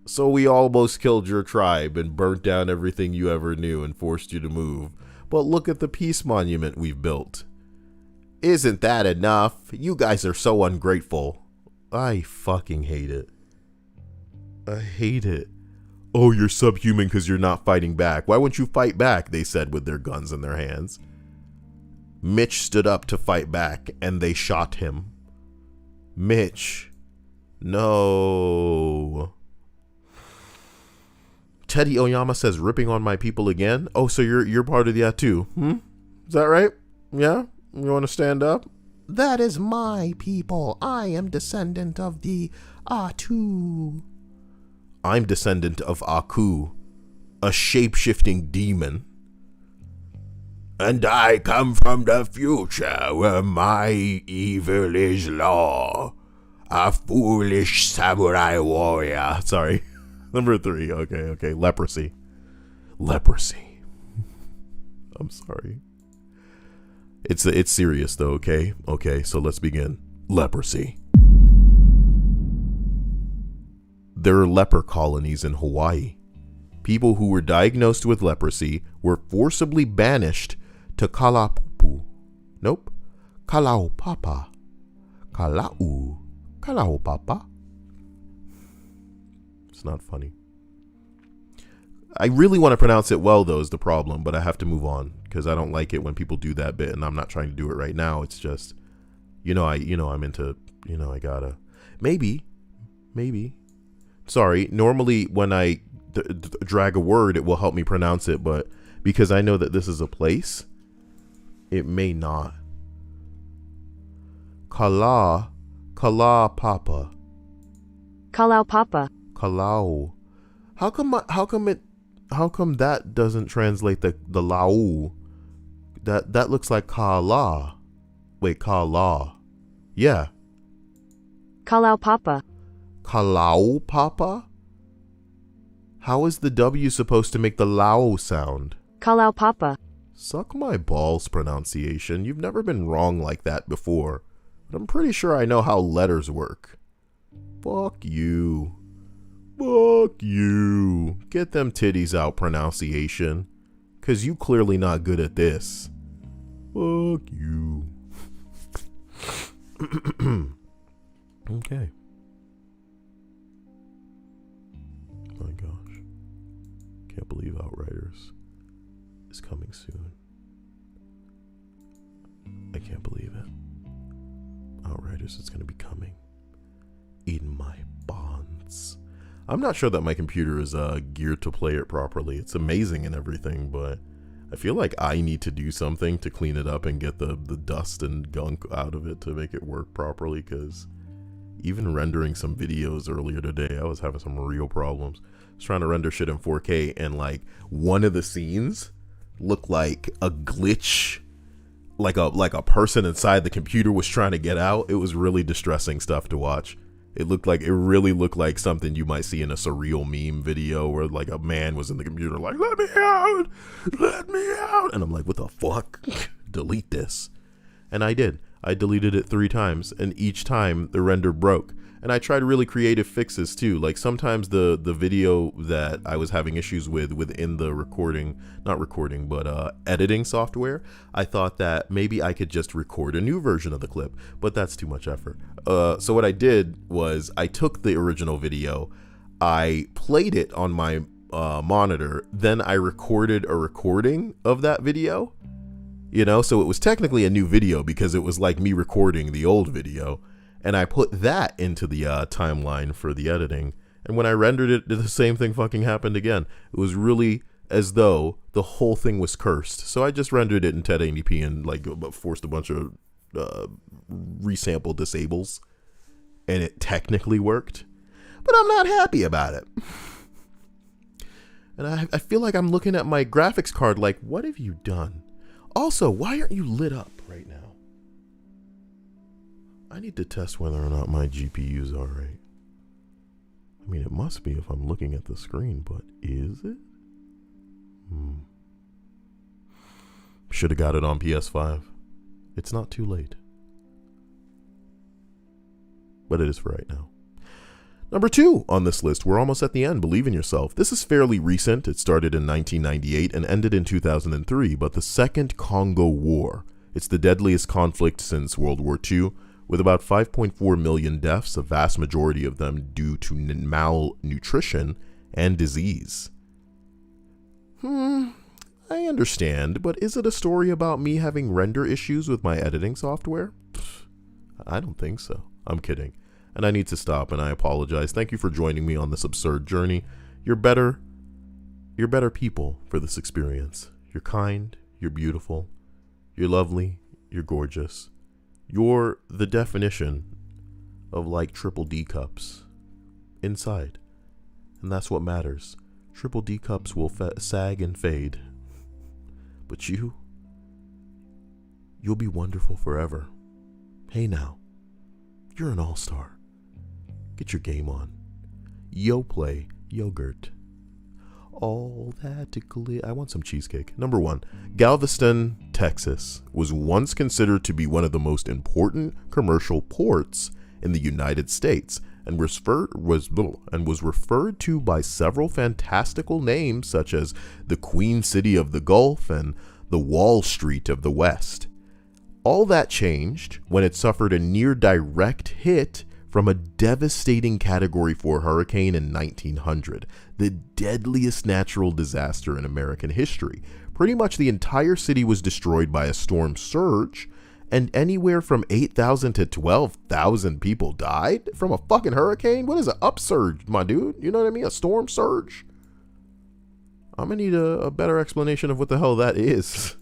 So we almost killed your tribe and burnt down everything you ever knew and forced you to move. But look at the peace monument we've built. Isn't that enough? You guys are so ungrateful. I fucking hate it. I hate it. Oh, you're subhuman because you're not fighting back. Why wouldn't you fight back? They said with their guns in their hands. Mitch stood up to fight back and they shot him. Mitch. No. Teddy Oyama says ripping on my people again. Oh, so you're part of the Attu. Is that right? Yeah? You want to stand up? That is my people. I am descendant of the Attu. I'm descendant of Aku, a shape-shifting demon. And I come from the future where my evil is law. A foolish samurai warrior. Sorry. Number 3. Okay. Leprosy. I'm sorry. It's serious though, okay? Okay, so let's begin. Leprosy. There are leper colonies in Hawaii. People who were diagnosed with leprosy were forcibly banished to Kalaupapa. Kalaupapa. It's not funny. I really want to pronounce it well, though, is the problem, but I have to move on because I don't like it when people do that bit, and I'm not trying to do it right now. It's just, I'm into, I gotta, maybe. Sorry, normally when I drag a word, it will help me pronounce it, but because I know that this is a place, it may not. Kalaupapa. Kalaupapa. Kalau. How come that doesn't translate the lau? That looks like kala. Wait, kala. Yeah. Kalaupapa. Kalaupapa? How is the W supposed to make the lao sound? Kalaupapa. Suck my balls, pronunciation. You've never been wrong like that before. But I'm pretty sure I know how letters work. Fuck you. Fuck you. Get them titties out, pronunciation. 'Cause you clearly not good at this. Fuck you. Okay. My gosh. Can't believe Outriders is coming soon. I can't believe it. Outriders is going to be coming in my bonds. I'm not sure that my computer is geared to play it properly. It's amazing and everything, but I feel like I need to do something to clean it up and get the dust and gunk out of it to make it work properly, because even rendering some videos earlier today, I was having some real problems. I was trying to render shit in 4K, and like one of the scenes looked like a glitch, like a person inside the computer was trying to get out. It was really distressing stuff to watch. It really looked like something you might see in a surreal meme video where like a man was in the computer like, let me out, and I'm like, what the fuck? Delete this. And I did. I deleted it 3 times, and each time the render broke. And I tried really creative fixes too. Like sometimes the video that I was having issues with within the editing software, I thought that maybe I could just record a new version of the clip, but that's too much effort. So what I did was I took the original video, I played it on my monitor, then I recorded a recording of that video, you know, so it was technically a new video because it was like me recording the old video. And I put that into the timeline for the editing. And when I rendered it, the same thing fucking happened again. It was really as though the whole thing was cursed. So I just rendered it in 1080p and like forced a bunch of resample disables. And it technically worked. But I'm not happy about it. And I feel like I'm looking at my graphics card like, what have you done? Also, why aren't you lit up right now? I need to test whether or not my GPU's alright. I mean, it must be if I'm looking at the screen, but is it? Should have got it on PS5. It's not too late. But it is for right now. Number 2 on this list, we're almost at the end, believe in yourself. This is fairly recent. It started in 1998 and ended in 2003, but the Second Congo War. It's the deadliest conflict since World War II. With about 5.4 million deaths, a vast majority of them due to malnutrition and disease. I understand, but is it a story about me having render issues with my editing software? I don't think so. I'm kidding. And I need to stop, and I apologize. Thank you for joining me on this absurd journey. You're better people for this experience. You're kind, you're beautiful, you're lovely, you're gorgeous. You're the definition of like triple D cups inside. And that's what matters. Triple D cups will sag and fade. But you'll be wonderful forever. Hey now, you're an all-star. Get your game on. Yo play yogurt. All that to clear. I want some cheesecake. Number 1, Galveston, Texas was once considered to be one of the most important commercial ports in the United States and was referred to by several fantastical names such as the Queen City of the Gulf and the Wall Street of the West. All that changed when it suffered a near direct hit from a devastating Category 4 hurricane in 1900, the deadliest natural disaster in American history. Pretty much the entire city was destroyed by a storm surge, and anywhere from 8,000 to 12,000 people died from a fucking hurricane? What is an upsurge, my dude? You know what I mean? A storm surge? I'm gonna need a better explanation of what the hell that is.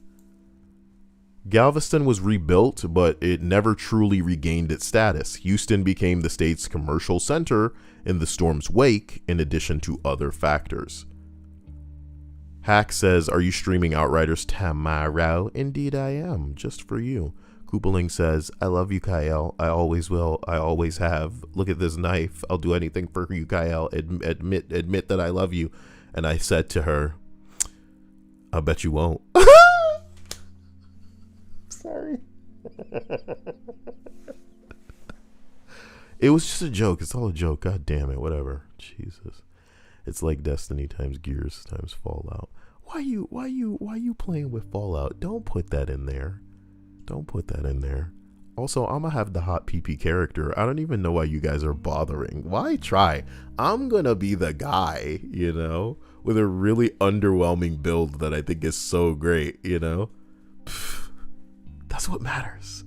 Galveston was rebuilt, but it never truly regained its status. Houston became the state's commercial center in the storm's wake, in addition to other factors. Hack says, are you streaming Outriders tomorrow? Indeed I am, just for you. Koopaling says, I love you, Kyle. I always will. I always have. Look at this knife. I'll do anything for you, Kyle. Admit that I love you. And I said to her, I bet you won't. Sorry. It was just a joke. It's all a joke. God damn it. Whatever. Jesus. It's like Destiny times Gears times Fallout. Why you playing with Fallout? Don't put that in there. Don't put that in there. Also, I'm gonna have the hot PP character. I don't even know why you guys are bothering. Why try? I'm gonna be the guy, you know, with a really underwhelming build that I think is so great, you know. That's what matters.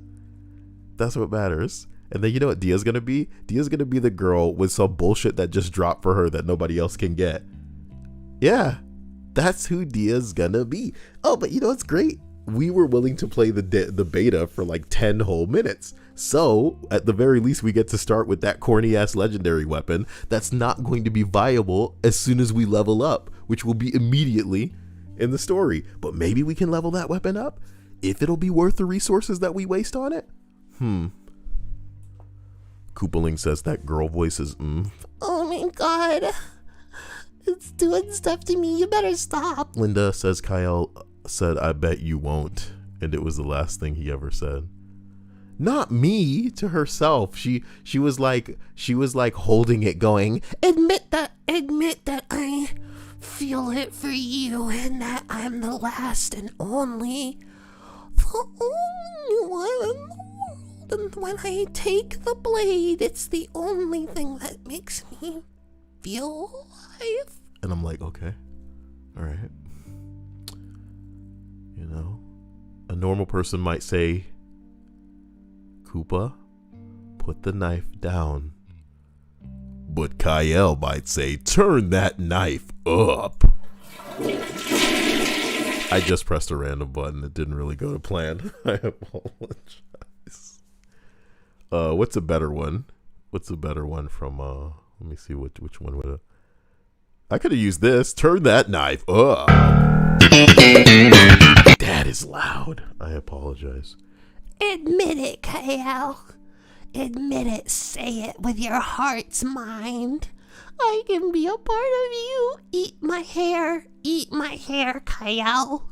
That's what matters. And then you know what Dia's gonna be? Dia's gonna be the girl with some bullshit that just dropped for her that nobody else can get. Yeah, that's who Dia's gonna be. Oh, but you know what's great? We were willing to play the beta for like 10 whole minutes. So at the very least, we get to start with that corny ass legendary weapon that's not going to be viable as soon as we level up, which will be immediately in the story. But maybe we can level that weapon up if it'll be worth the resources that we waste on it. Koopaling says that girl voice is Oh my god. It's doing stuff to me. You better stop. Linda says Kyle said, I bet you won't. And it was the last thing he ever said. Not me, to herself. She was like holding it going, Admit that I feel it for you and that I'm the last and only. The only one in the world. And when I take the blade, it's the only thing that makes me feel alive. And I'm like, okay, all right. You know, a normal person might say, Koopa, put the knife down. But Kyle might say, turn that knife up. I just pressed a random button. It didn't really go to plan. I apologize. What's a better one? What's a better one from, let me see which one would have. I could have used this. Turn that knife up. That is loud. I apologize. Admit it, Kyle. Admit it. Say it with your heart's mind. I can be a part of you. Eat my hair. Eat my hair, Kyle.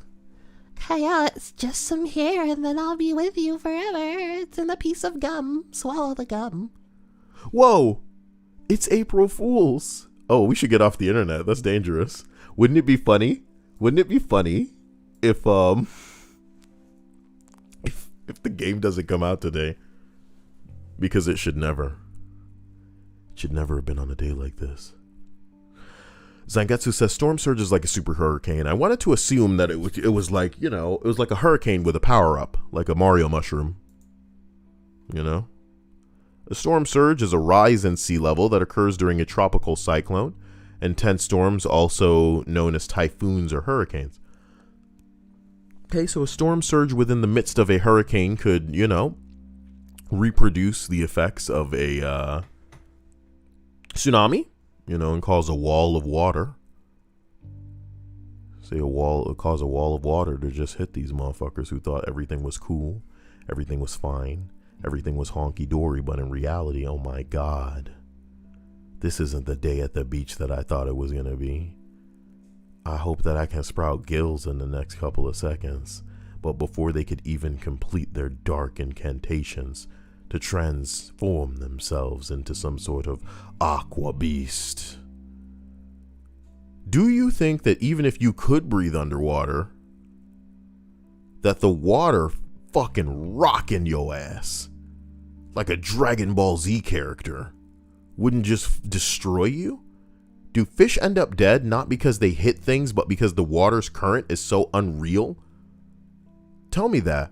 Kyle, it's just some hair and then I'll be with you forever. It's in a piece of gum. Swallow the gum. Whoa. It's April Fool's. Oh, we should get off the internet. That's dangerous. Wouldn't it be funny? Wouldn't it be funny if the game doesn't come out today? Because it should never. It should never have been on a day like this. Zangetsu says Storm Surge is like a super hurricane. I wanted to assume that it was like, you know, it was like a hurricane with a power up, like a Mario mushroom. You know? A storm surge is a rise in sea level that occurs during a tropical cyclone. Intense storms, also known as typhoons or hurricanes. Okay, so a storm surge within the midst of a hurricane could, you know, reproduce the effects of a tsunami, you know, and cause a wall of water. Say cause a wall of water to just hit these motherfuckers who thought everything was cool, everything was fine. Everything was honky-dory, but in reality, oh my God, this isn't the day at the beach that I thought it was going to be. I hope that I can sprout gills in the next couple of seconds, but before they could even complete their dark incantations to transform themselves into some sort of aqua beast. Do you think that even if you could breathe underwater, that the water fucking rocking your ass like a Dragon Ball Z character wouldn't just destroy you? Do fish end up dead not because they hit things, but because the water's current is so unreal? Tell me that,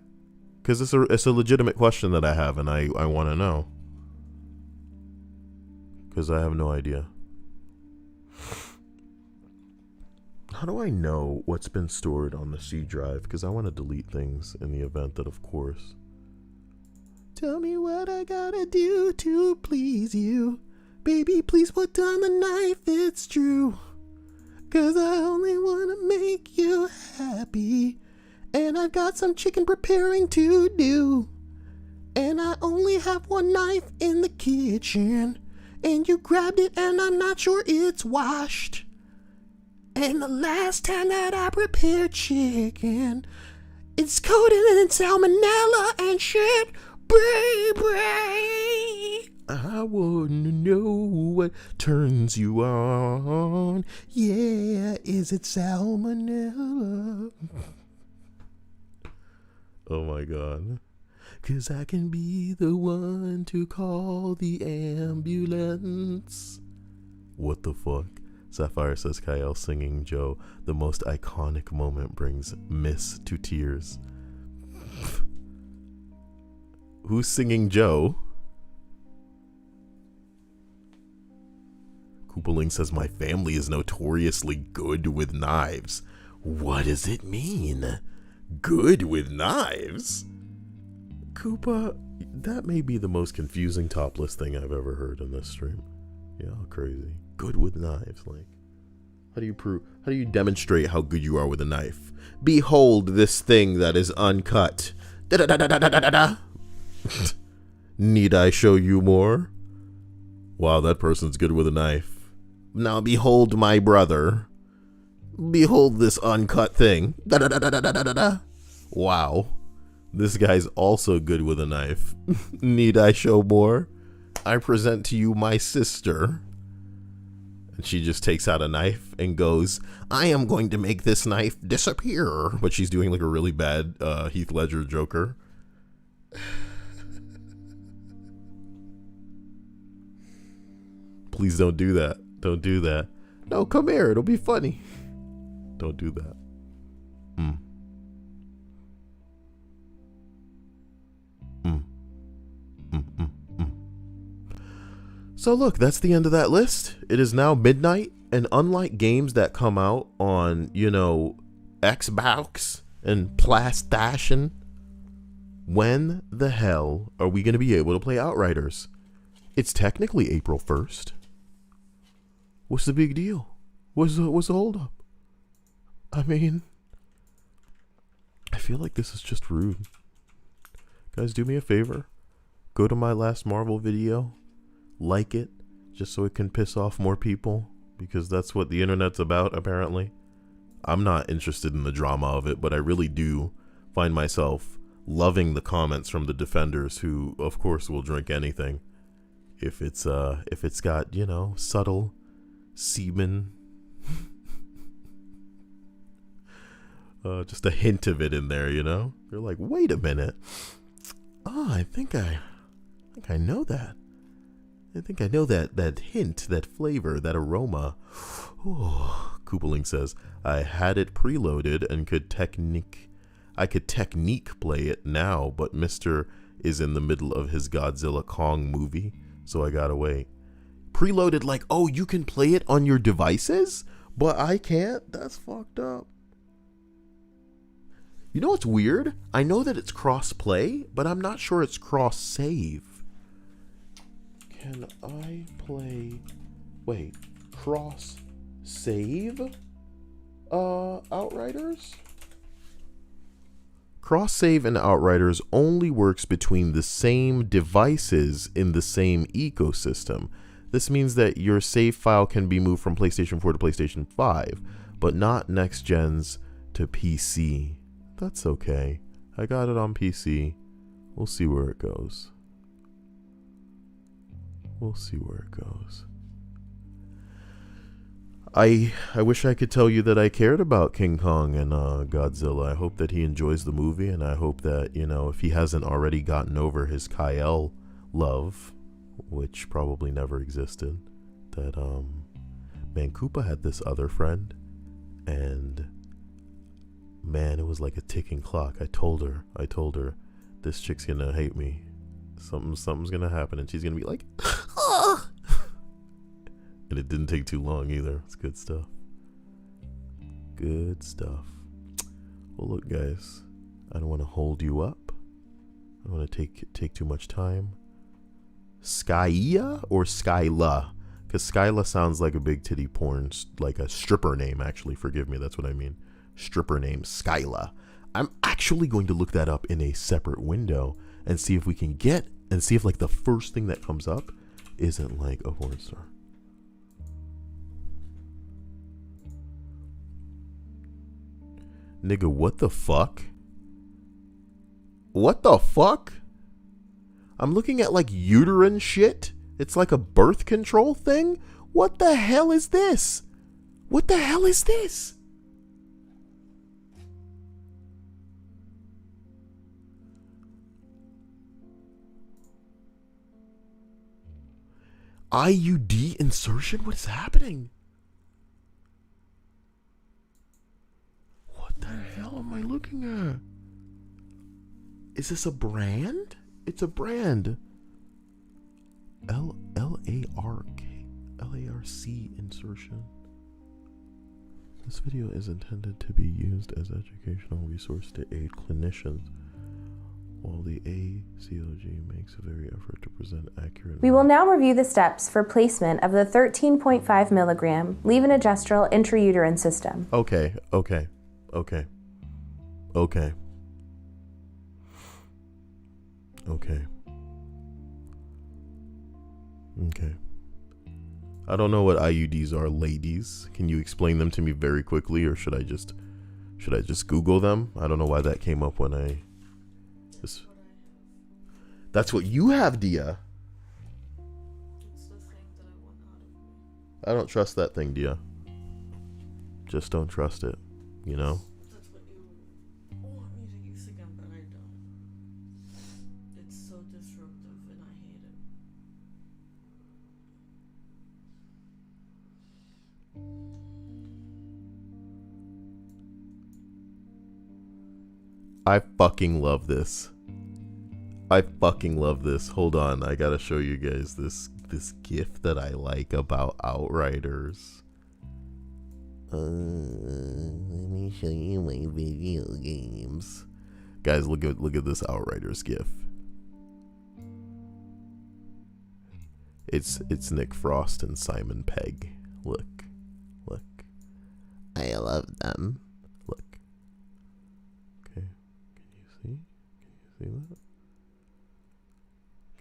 because it's a legitimate question that I have, and I want to know, because I have no idea. How do I know what's been stored on the C drive? Because I want to delete things in the event that, of course. Tell me what I gotta do to please you. Baby, please put down the knife, it's true. 'Cause I only want to make you happy. And I've got some chicken preparing to do. And I only have one knife in the kitchen. And you grabbed it and I'm not sure it's washed. And the last time that I prepared chicken, it's coated in salmonella and shit, baby. I wanna know what turns you on. Yeah, is it salmonella? Oh my God. 'Cause I can be the one to call the ambulance. What the fuck? Sapphire says Kyle singing Joe, the most iconic moment, brings Miss to tears. Who's singing Joe? Koopaling says my family is notoriously good with knives. What does it mean? Good with knives? Koopa, that may be the most confusing topless thing I've ever heard in this stream. Yeah, crazy. Good with knives, like. How do you demonstrate how good you are with a knife? Behold this thing that is uncut. Da-da-da-da-da-da-da. Need I show you more? Wow, that person's good with a knife. Now behold my brother. Behold this uncut thing. Da-da-da-da-da-da-da. Wow. This guy's also good with a knife. Need I show more? I present to you my sister. And she just takes out a knife and goes, I am going to make this knife disappear. But she's doing like a really bad Heath Ledger Joker. Please don't do that. Don't do that. No, come here. It'll be funny. Don't do that. So look, that's the end of that list. It is now midnight, and unlike games that come out on, Xbox and PlayStation, when the hell are we going to be able to play Outriders? It's technically April 1st. What's the big deal? What's the hold up? I mean, I feel like this is just rude. Guys, do me a favor. Go to my last Marvel video. Like it, just so it can piss off more people, because that's what the internet's about, apparently. I'm not interested in the drama of it, but I really do find myself loving the comments from the defenders, who, of course, will drink anything if it's got, subtle semen, just a hint of it in there, They're like, wait a minute. Oh, I think I know that. I think I know that hint, that flavor, that aroma. Oh, Koopaling says, I had it preloaded and could technique play it now, but Mr. is in the middle of his Godzilla Kong movie, so I gotta wait. Preloaded, like, oh, you can play it on your devices, but I can't? That's fucked up. You know what's weird? I know that it's cross-play, but I'm not sure it's cross-save. Can I play... Wait. Cross-save? Outriders? Cross-save in Outriders only works between the same devices in the same ecosystem. This means that your save file can be moved from PlayStation 4 to PlayStation 5, but not next gens to PC. That's okay. I got it on PC. We'll see where it goes. We'll see where it goes. I wish I could tell you that I cared about King Kong and Godzilla. I hope that he enjoys the movie, and I hope that, if he hasn't already gotten over his Kyle love, which probably never existed, that, man, Koopa had this other friend, and, man, it was like a ticking clock. I told her, this chick's gonna hate me. Something's gonna happen, and she's gonna be like, oh. And it didn't take too long either. It's good stuff. Good stuff. Well, look, guys, I don't want to hold you up. I don't want to take too much time. Skya or Skyla? Because Skyla sounds like a big titty porn, like a stripper name, actually. Forgive me, that's what I mean. Stripper name, Skyla. I'm actually going to look that up in a separate window and see if we can see if like the first thing that comes up isn't like a porn star. Nigga, what the fuck? What the fuck? I'm looking at like uterine shit. It's like a birth control thing. What the hell is this? What the hell is this? IUD insertion? What is happening? What the hell am I looking at? Is this a brand? It's a brand. LARK. LARC insertion. This video is intended to be used as educational resource to aid clinicians, while the ACOG makes a very effort to present accurate. We will now review the steps for placement of the 13.5 milligram levonorgestrel intrauterine system. Okay. I don't know what IUDs are, ladies. Can you explain them to me very quickly, or should I just Google them? I don't know why that came up when I just. That's what you have, Dia. It's the thing that I want out of me. I don't trust that thing, Dia. Just don't trust it, you know? That's what you want me to use again, but I don't. It's so disruptive and I hate it. I fucking love this. Hold on, I gotta show you guys this GIF that I like about Outriders. Let me show you my video games. Guys, look at this Outriders GIF. It's Nick Frost and Simon Pegg. Look. I love them. Look. Okay. Can you see that?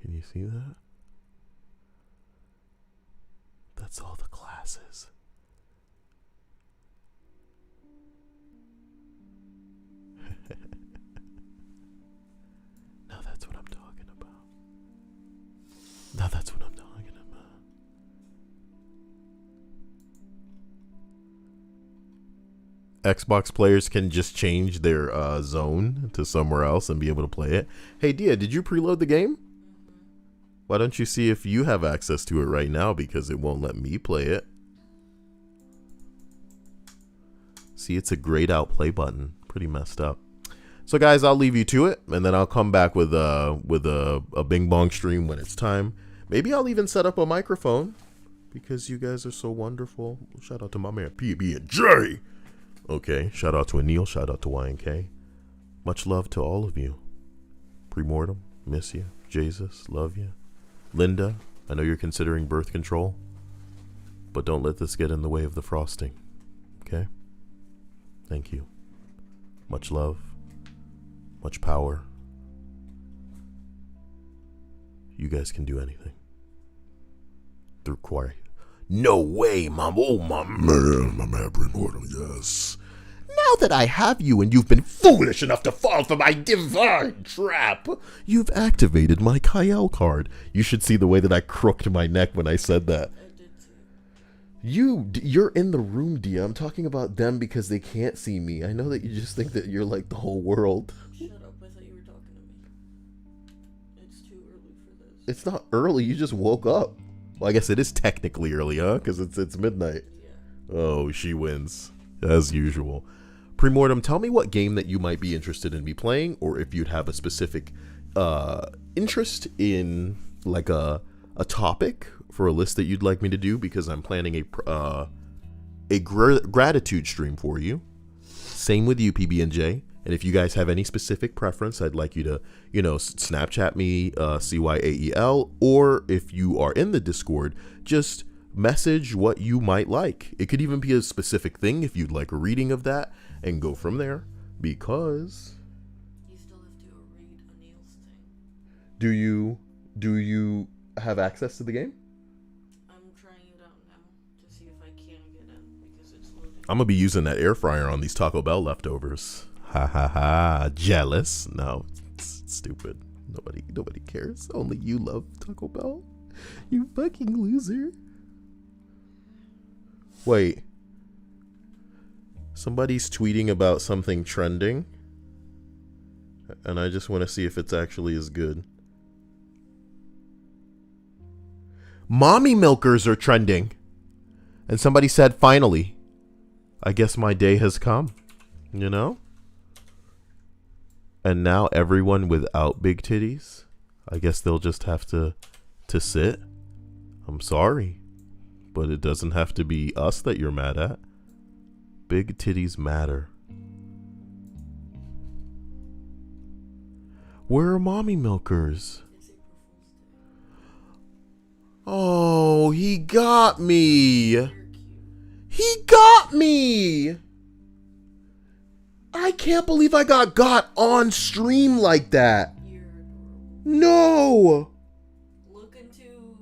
Can you see that? That's all the classes. Now that's what I'm talking about. Xbox players can just change their zone to somewhere else and be able to play it. Hey, Dia, did you preload the game? Why don't you see if you have access to it right now, because it won't let me play it. See, it's a grayed out play button. Pretty messed up. So guys, I'll leave you to it, and then I'll come back with a Bing Bong stream when it's time. Maybe I'll even set up a microphone, because you guys are so wonderful. Shout out to my man PB&J. Okay, shout out to Anil, shout out to YNK. Much love to all of you. Premortem, miss you. Jesus, love you. Linda, I know you're considering birth control, but don't let this get in the way of the frosting. Okay? Thank you. Much love. Much power. You guys can do anything. Through choir. No way, Mom. Oh, my man, Premortem, yes. Now that I have you and you've been foolish enough to fall for my divine trap, you've activated my Kyle card. You should see the way that I crooked my neck when I said that. I did too. You're in the room, Dia. I'm talking about them because they can't see me. I know that you just think that you're like the whole world. Shut up, I thought you were talking to me. It's too early for this. It's not early, you just woke up. Well, I guess it is technically early, huh? Because it's midnight. Yeah. Oh, she wins. As usual. Premortem, tell me what game that you might be interested in me playing, or if you'd have a specific interest in like a topic for a list that you'd like me to do, because I'm planning a gratitude stream for you. Same with you, PB&J. And if you guys have any specific preference, I'd like you to, Snapchat me, CYAEL, or if you are in the Discord, just message what you might like. It could even be a specific thing if you'd like a reading of that, and go from there, because... You still have to read Anil's thing. Do you have access to the game? I'm trying it out now to see if I can get in, because it's loaded. I'm gonna be using that air fryer on these Taco Bell leftovers. Ha ha ha. Jealous? No, it's stupid. Nobody cares. Only you love Taco Bell. You fucking loser. Wait. Somebody's tweeting about something trending, and I just want to see if it's actually as good. Mommy milkers are trending. And somebody said, finally, I guess my day has come. You know? And now everyone without big titties, I guess they'll just have to sit. I'm sorry. but it doesn't have to be us that you're mad at. Big titties matter. Where are mommy milkers? Oh, he got me. He got me. I can't believe I got on stream like that. No. Look into,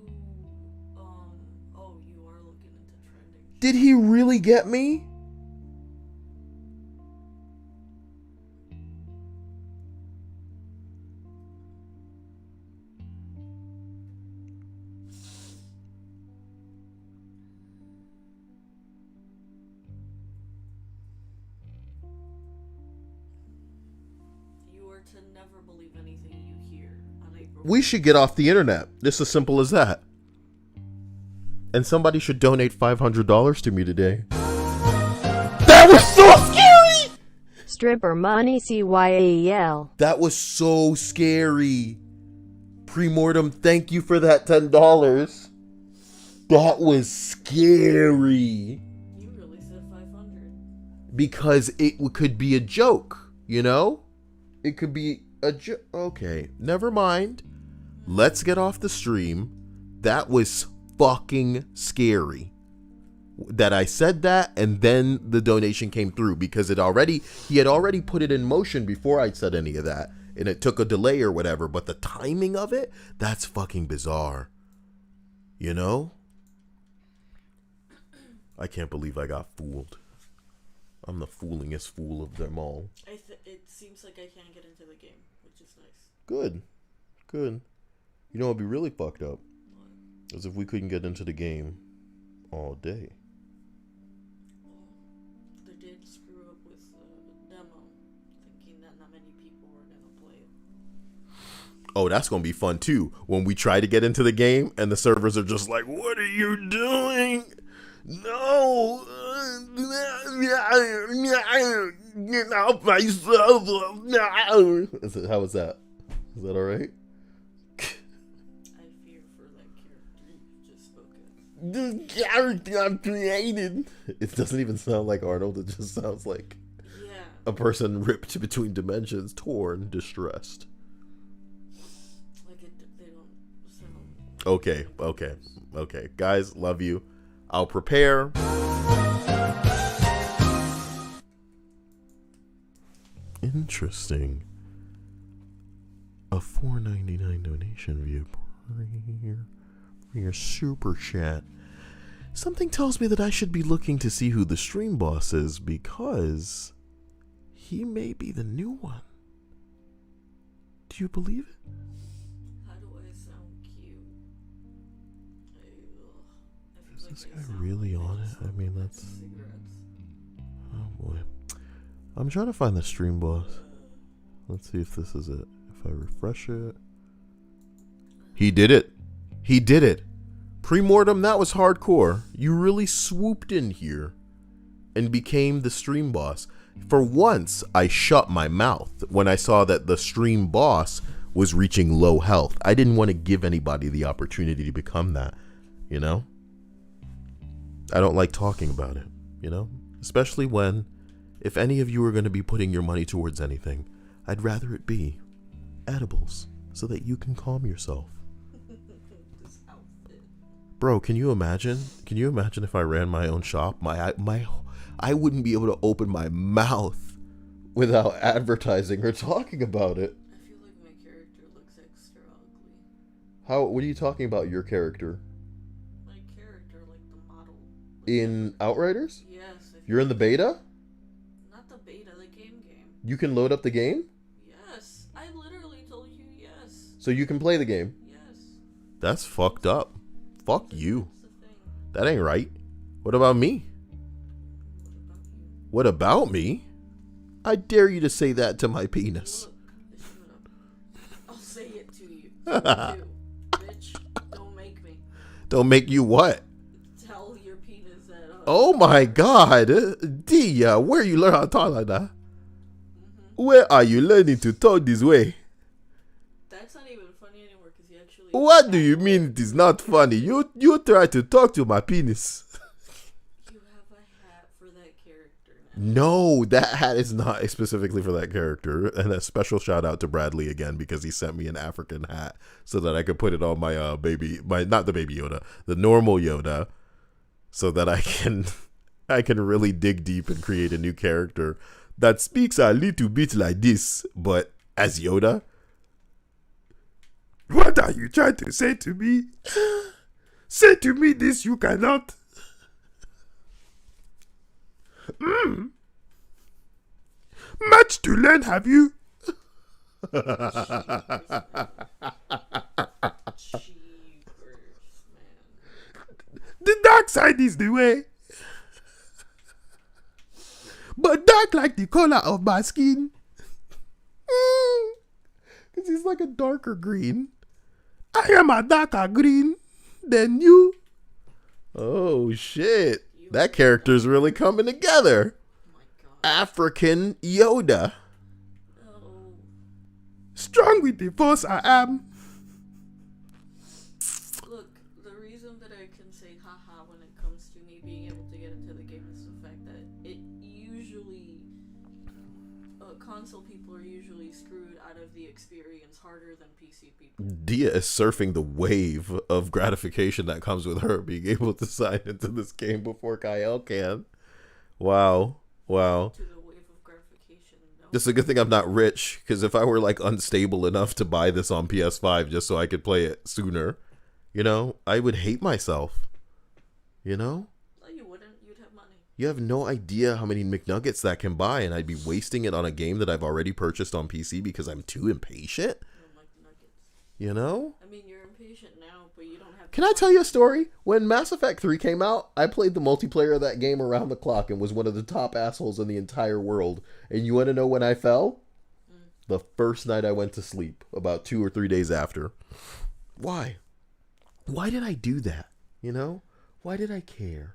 oh, you are looking into trending. Did he really get me? To never believe anything you hear on April. We should get off the internet. It's as simple as that. And somebody should donate $500 to me today. That was so scary! Stripper money CYAEL. That was so scary. Premortem, thank you for that $10. That was scary. You really said 500. Because it could be a joke, you know? It could be a joke. Okay, never mind. Let's get off the stream. That was fucking scary. That I said that and then the donation came through because he had already put it in motion before I said any of that. And it took a delay or whatever. But the timing of it, that's fucking bizarre. You know? I can't believe I got fooled. I'm the foolingest fool of them all. It seems like I can't get into the game, which is nice. Good. You know what'd be really fucked up? What? Is if we couldn't get into the game all day. Well, they did screw up with the demo, thinking that not many people were going to play it. Oh, that's going to be fun too. When we try to get into the game and the servers are just like, what are you doing? No, get out my server. No. How was that? Is that all right? I fear for that character you just spoke of. The character I've created. It doesn't even sound like Arnold. It just sounds like a person ripped between dimensions, torn, distressed. Like they don't sound. Okay. Guys, love you. I'll prepare. Interesting. A $4.99 donation via your super chat. Something tells me that I should be looking to see who the stream boss is because he may be the new one. Do you believe it? How do I sound cute? Is this guy really on it? I mean, that's... Cigarettes. Oh boy. I'm trying to find the stream boss. Let's see if this is it. If I refresh it. He did it. Premortem, that was hardcore. You really swooped in here and became the stream boss. For once, I shut my mouth when I saw that the stream boss was reaching low health. I didn't want to give anybody the opportunity to become that, you know? I don't like talking about it, you know? Especially when, if any of you are going to be putting your money towards anything, I'd rather it be edibles so that you can calm yourself. This outfit. Bro, can you imagine? Can you imagine if I ran my own shop? I wouldn't be able to open my mouth without advertising or talking about it. I feel like my character looks extra ugly. What are you talking about, your character? My character, like the model. In Outriders? Yes. You're in the beta? Not the beta, the game. You can load up the game? Yes. I literally told you yes. So you can play the game? Yes. That's fucked up. Fuck you. That's the thing. That ain't right. What about me? What about you? What about me? I dare you to say that to my penis. Look, shut up. I'll say it to you. Too. Bitch, don't make me. Don't make you what? Tell your penis that. Oh my god. Dia, where you learn how to talk like that? Where are you learning to talk this way? That's not even funny anymore because he actually What do you mean it is not funny? You try to talk to my penis. You have a hat for that character now. No, that hat is not specifically for that character. And a special shout out to Bradley again because he sent me an African hat so that I could put it on my not the baby Yoda, the normal Yoda, so that I can really dig deep and create a new character that speaks a little bit like this, but as Yoda. What are you trying to say to me? Say to me this you cannot. Much to learn, have you? Jeepers, man. The dark side is the way. But dark like the color of my skin. Because he's like a darker green. I am a darker green than you. Oh, shit. That character's really coming together. Oh my god. African Yoda. No. Strong with the force I am. Look, the reason that I can say haha when it comes to me being able to get into the game is the fact that it usually console people are usually screwed out of the experience harder than PC people. Dia is surfing the wave of gratification that comes with her being able to sign into this game before Kyle can. Wow. To the wave of gratification. No. It's a good thing I'm not rich, because if I were like unstable enough to buy this on PS5 just so I could play it sooner, I would hate myself. No, you wouldn't. You'd have money. You have no idea how many McNuggets that can buy, and I'd be wasting it on a game that I've already purchased on PC because I'm too impatient. I mean, you're impatient now, but you don't have. Can I tell you a story? When Mass Effect 3 came out, I played the multiplayer of that game around the clock and was one of the top assholes in the entire world. And you want to know when I fell? The first night I went to sleep, about 2 or 3 days after. Why? Why did I do that? Why did I care?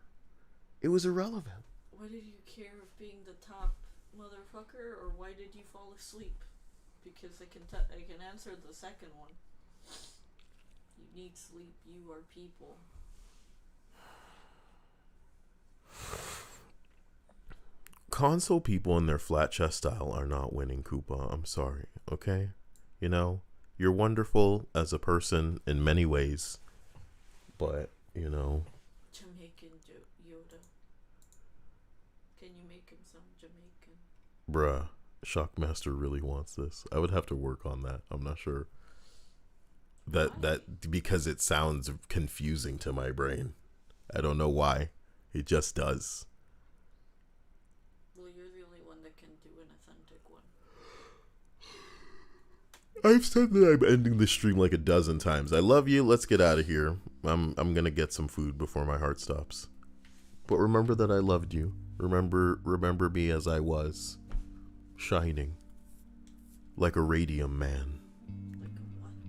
It was irrelevant. Why did you care of being the top motherfucker, or why did you fall asleep? Because I can answer the second one. You need sleep. You are people. Console people in their flat chest style are not winning, Koopa. I'm sorry, okay? You're wonderful as a person in many ways, but, Jamaican Yoda. Can you make him sound Jamaican? Bruh, Shockmaster really wants this. I would have to work on that. I'm not sure. That because it sounds confusing to my brain. I don't know why. It just does. Well, you're the only one that can do an authentic one. I've said that I'm ending this stream like a dozen times. I love you. Let's get out of here. I'm gonna get some food before my heart stops. But remember that I loved you. Remember me as I was, shining like a radium man.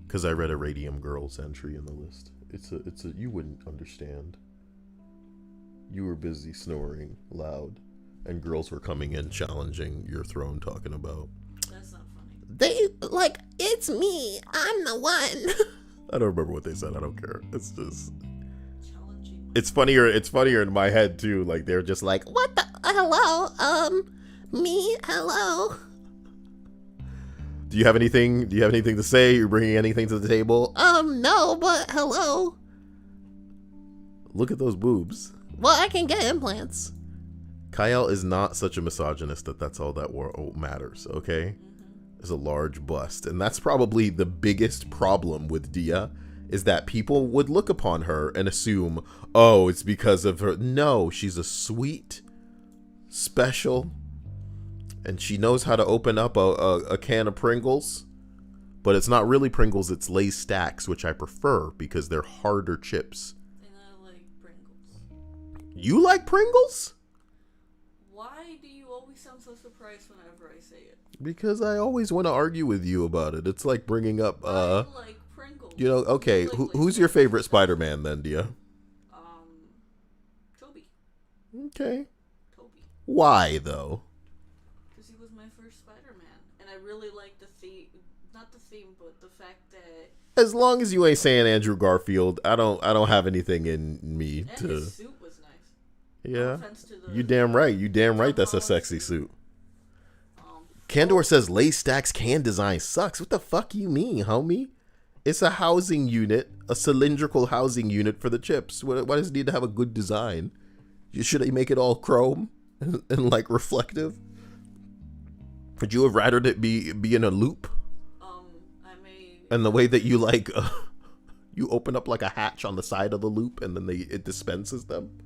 Because I read a Radium Girls entry in the list. It's a you wouldn't understand. You were busy snoring loud, and girls were coming in challenging your throne, talking about. That's not funny. It's me. I'm the one. I don't remember what they said. I don't care. It's just. Challenging. It's funnier in my head too. Like they're just like, What the? Hello? Me? Hello? Do you have anything to say? You're bringing anything to the table? No, but hello? Look at those boobs. Well, I can get implants. Kyle is not such a misogynist that's all that matters, okay? There's a large bust. And that's probably the biggest problem with Dia, is that people would look upon her and assume, oh, it's because of her. No, she's a sweet, special, and she knows how to open up a can of Pringles. But it's not really Pringles, it's Lay's Stacks, which I prefer because they're harder chips. And I like Pringles. You like Pringles? Why do you always sound so surprised whenever I say it? Because I always want to argue with you about it. It's like bringing up, I like Pringles. Okay, who's your favorite Spider-Man then, Dia? Toby. Okay. Toby. Why, though? Because he was my first Spider-Man. Spider-Man, and I really like the theme. Not the theme, but the fact that. As long as you ain't saying Andrew Garfield, I don't have anything in me And to. his suit was nice. Yeah, No offense to the, you damn right. You damn right. That's a sexy suit. Candor says Lay Stack's can design sucks. What the fuck you mean, homie? It's a housing unit, a cylindrical housing unit for the chips. Why does it need to have a good design? Should they make it all chrome and like reflective? Would you have rather it be in a loop? I may. And the way that you like, you open up like a hatch on the side of the loop, and then it dispenses them,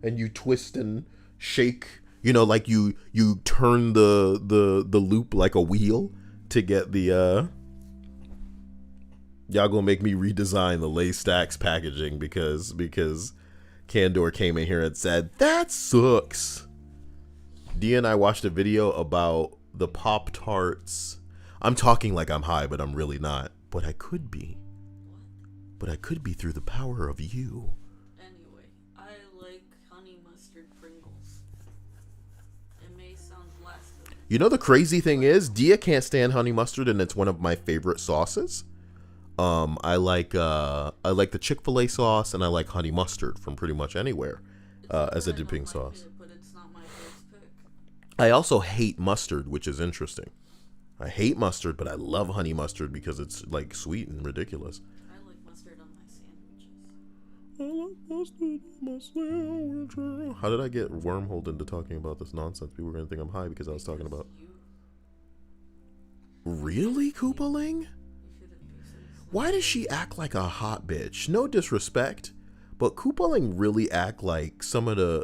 and you twist and shake. You know, like you turn the loop like a wheel to get the. Y'all gonna make me redesign the Lay Stacks packaging because Candor came in here and said that sucks. Dia and I watched a video about the Pop-Tarts. I'm talking like I'm high, but I'm really not. But I could be. But I could be through the power of you. Anyway, I like honey mustard Pringles. It may sound blasphemous. You know the crazy thing is, Dia can't stand honey mustard, and it's one of my favorite sauces. I like the Chick-fil-A sauce, and I like honey mustard from pretty much anywhere as a dipping sauce. But it's not my first pick. I also hate mustard, which is interesting. I hate mustard, but I love honey mustard because it's like sweet and ridiculous. I like mustard on my sandwiches. I like mustard on my sandwiches. How did I get wormholed into talking about this nonsense? People were gonna think I'm high because I was talking about. Really, Koopaling? Why does she act like a hot bitch? No disrespect, but Koopaling really act like some of the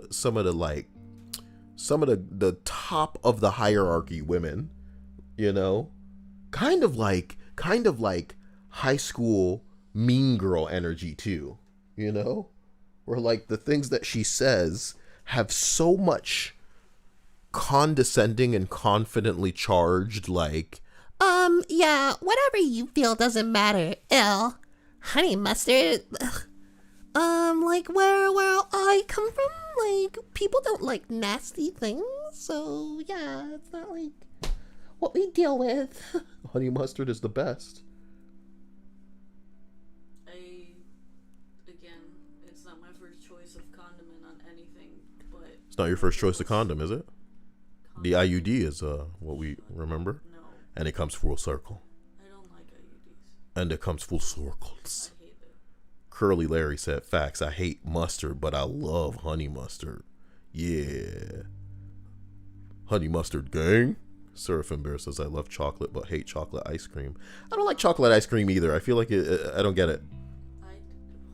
top of the hierarchy women, you know, kind of like high school mean girl energy too, you know, where like the things that she says have so much condescending and confidently charged, like. Yeah, whatever you feel doesn't matter. Ill. Honey mustard. Like where I come from, like people don't like nasty things, so yeah, it's not like what we deal with. Honey mustard is the best. Again, it's not my first choice of condiment on anything, but It's not your first choice of condom, is it? The IUD is what we remember. No. And it comes full circle. I don't like IUDs. And it comes full circles. I hate it. Curly Larry said, facts, I hate mustard, but I love honey mustard. Yeah. Honey mustard gang. Seraphim Bear says, I love chocolate, but hate chocolate ice cream. I don't like chocolate ice cream either. I feel like I don't get it.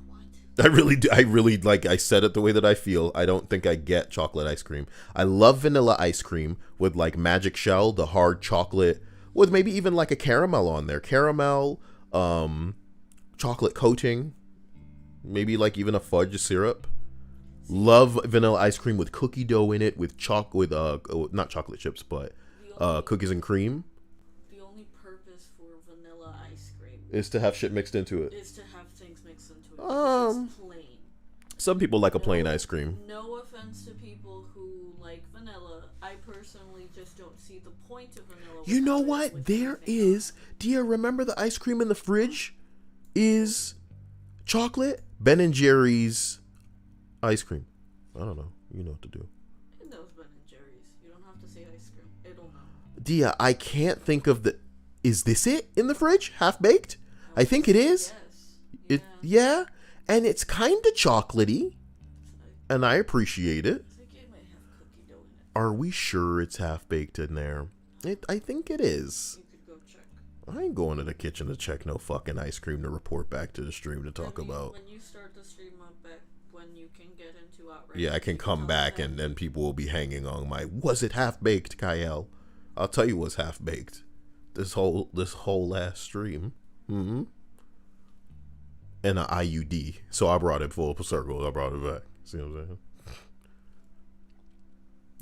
What? I really do. I really, like, I said it the way that I feel. I don't think I get chocolate ice cream. I love vanilla ice cream with, like, magic shell, the hard chocolate, with maybe even, like, a caramel on there. Caramel, chocolate coating, maybe, like, even a fudge syrup. Love vanilla ice cream with cookie dough in it, with not chocolate chips, but cookies and cream. The only purpose for vanilla ice cream is to have shit mixed into it. Is to have things mixed into it. It's plain. Some people like a plain ice cream. No offense to people who like vanilla. I personally just don't see the point of vanilla. You know what? There is. Do you remember the ice cream in the fridge is chocolate? Ben & Jerry's ice cream. I don't know. You know what to do. It knows Ben & Jerry's. You don't have to say ice cream. It'll know. Dia, I can't think of the... Is this it in the fridge? Half-baked? I think it is. Yes. Yeah. And it's kind of chocolatey. And I appreciate it. I think it might have cookie dough in it. Are we sure it's half-baked in there? I think it is. You could go check. I ain't going to the kitchen to check no fucking ice cream to report back to the stream to talk about. When you start the stream up back, when you can get into outright. Yeah, I can come back and then people will be hanging on my, was it half-baked, Kyle? I'll tell you what's half-baked. This whole last stream. Mm-hmm. And an IUD. So I brought it full circle. I brought it back. See what I'm saying?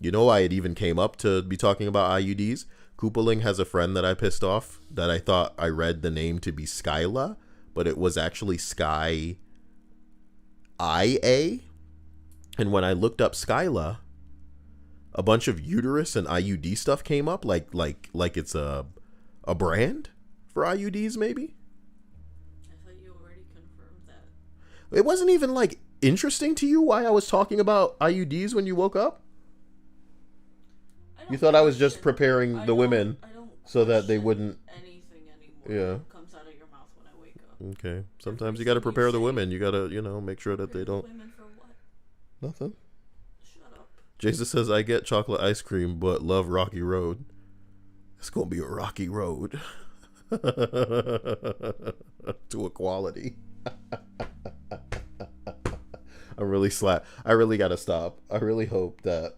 You know why it even came up to be talking about IUDs? Koopaling has a friend that I pissed off that I thought I read the name to be Skyla, but it was actually Sky IA. And when I looked up Skyla, a bunch of uterus and IUD stuff came up, like it's a brand for IUDs, maybe. I thought you already confirmed that. It wasn't even like interesting to you why I was talking about IUDs when you woke up. You thought I was just preparing the women so that they wouldn't anything anymore. Yeah. That comes out of your mouth when I wake up. Okay. Sometimes you got to prepare the women. You got to, make sure that they don't. Women for what? Nothing. Shut up. Jason says, I get chocolate ice cream, but love Rocky Road. It's going to be a rocky road to equality. I really got to stop. I really hope that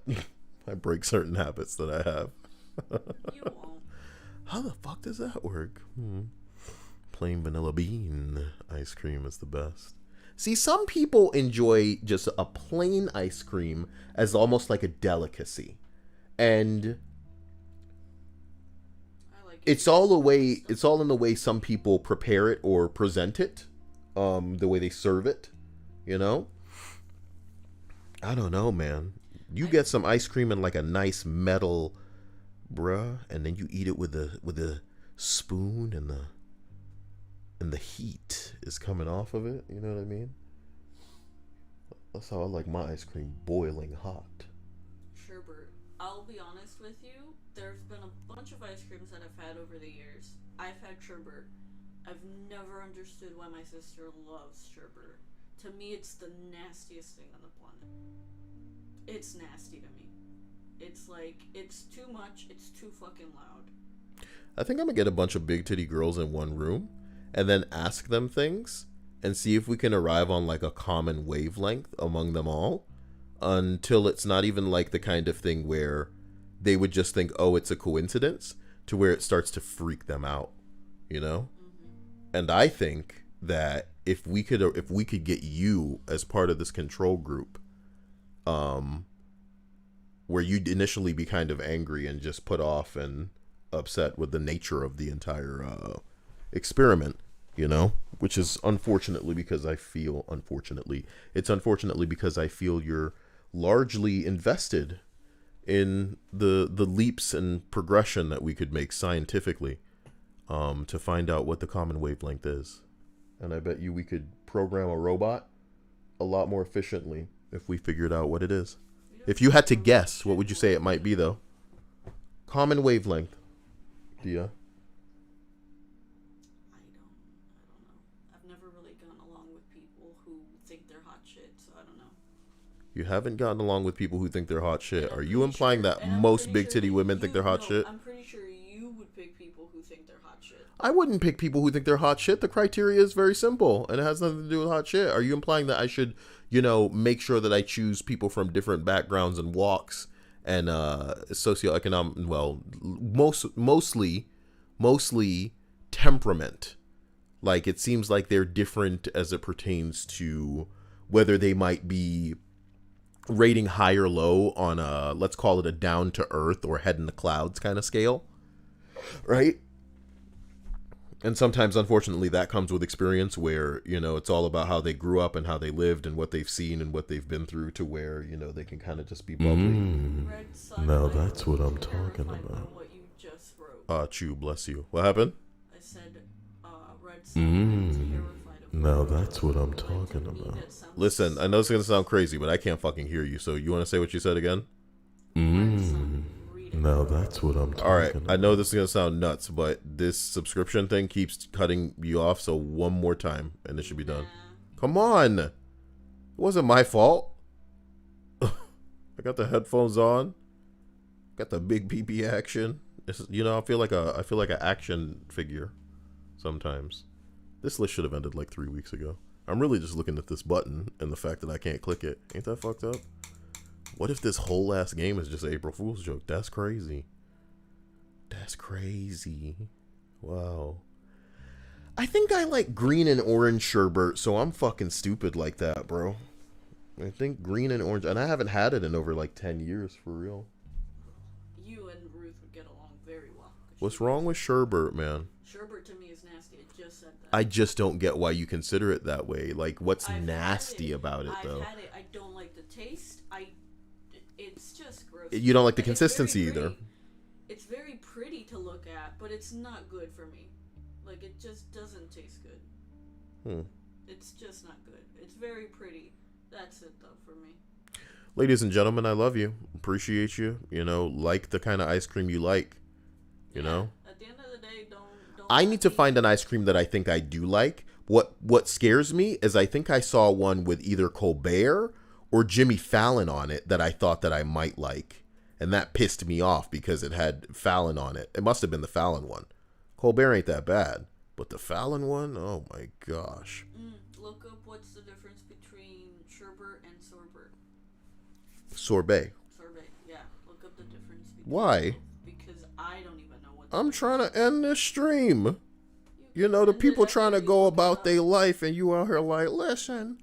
I break certain habits that I have. You won't. How the fuck does that work? Plain vanilla bean ice cream is the best. See, some people enjoy just a plain ice cream as almost like a delicacy. And I like it's all in the way some people prepare it or present it. The way they serve it, I don't know, man. You get some ice cream in like a nice metal, bruh, and then you eat it with a spoon, and the heat is coming off of it. You know what I mean? That's how I like my ice cream, boiling hot. Sherbert. I'll be honest with you. There's been a bunch of ice creams that I've had over the years. I've had sherbet. I've never understood why my sister loves sherbet. To me, it's the nastiest thing on the planet. It's nasty to me. It's like, it's too much. It's too fucking loud. I think I'm gonna get a bunch of big titty girls in one room and then ask them things and see if we can arrive on like a common wavelength among them all, until it's not even like the kind of thing where they would just think, oh, it's a coincidence, to where it starts to freak them out, Mm-hmm. And I think that if we could get you as part of this control group, where you'd initially be kind of angry and just put off and upset with the nature of the entire experiment, which is unfortunately because I feel you're largely invested in the leaps and progression that we could make scientifically, to find out what the common wavelength is. And I bet you we could program a robot a lot more efficiently if we figured out what it is. If you had to guess, what would you say it might be, though? Common wavelength. Dia? I don't know. I've never really gotten along with people who think they're hot shit, so I don't know. You haven't gotten along with people who think they're hot shit. Are you implying that most big titty women think they're hot shit? I'm pretty sure you would pick people who think they're hot shit. I wouldn't pick people who think they're hot shit. The criteria is very simple, and it has nothing to do with hot shit. Are you implying that I should, make sure that I choose people from different backgrounds and walks and socioeconomic, well, mostly temperament? Like, it seems like they're different as it pertains to whether they might be rating high or low on a, let's call it a down to earth or head in the clouds kind of scale, right? And sometimes, unfortunately, that comes with experience where, it's all about how they grew up and how they lived and what they've seen and what they've been through, to where, they can kind of just be bubbly. Now that's what I'm talking about. What you just wrote. Chew, bless you. What happened? I said, red sun. Now that's what I'm talking about. Listen, I know it's going to sound crazy, but I can't fucking hear you. So you want to say what you said again? Now that's what I'm talking about. All right, I know this is going to sound nuts, but this subscription thing keeps cutting you off, so one more time, and it should be done. Come on! It wasn't my fault. I got the headphones on. Got the big PP action. I feel like an action figure sometimes. This list should have ended like 3 weeks ago. I'm really just looking at this button and the fact that I can't click it. Ain't that fucked up? What if this whole ass game is just an April Fool's joke? That's crazy. That's crazy. Wow. I think I like green and orange sherbet, so I'm fucking stupid like that, bro. I think green and orange, and I haven't had it in over like 10 years, for real. You and Ruth would get along very well. What's wrong with sherbet, man? Sherbet to me is nasty. I just said that. I just don't get why you consider it that way. Like, what's nasty about it, though? I've had it. I don't like the taste. It's just gross You don't like the And it's very consistency either. pretty. It's very pretty to look at, but it's not good for me. Like, it just doesn't taste good. It's just not good. It's very pretty. That's it, though, for me. Ladies and gentlemen, I love you. Appreciate you. You know, like the kind of ice cream you like. You know? At the end of the day, don't I need to find an ice cream that I think I do like. What scares me is I think I saw one with either Colbert or Jimmy Fallon on it that I thought that I might like. And that pissed me off because it had Fallon on it. It must have been the Fallon one. Colbert ain't that bad. But the Fallon one? Oh my gosh. Look up what's the difference between sherbet and sorbet. Sorbet. Sorbet, yeah. Look up the difference. Why? Because I don't even know what I'm trying to end this stream. You know, the people trying to go about their life and you out here like, listen,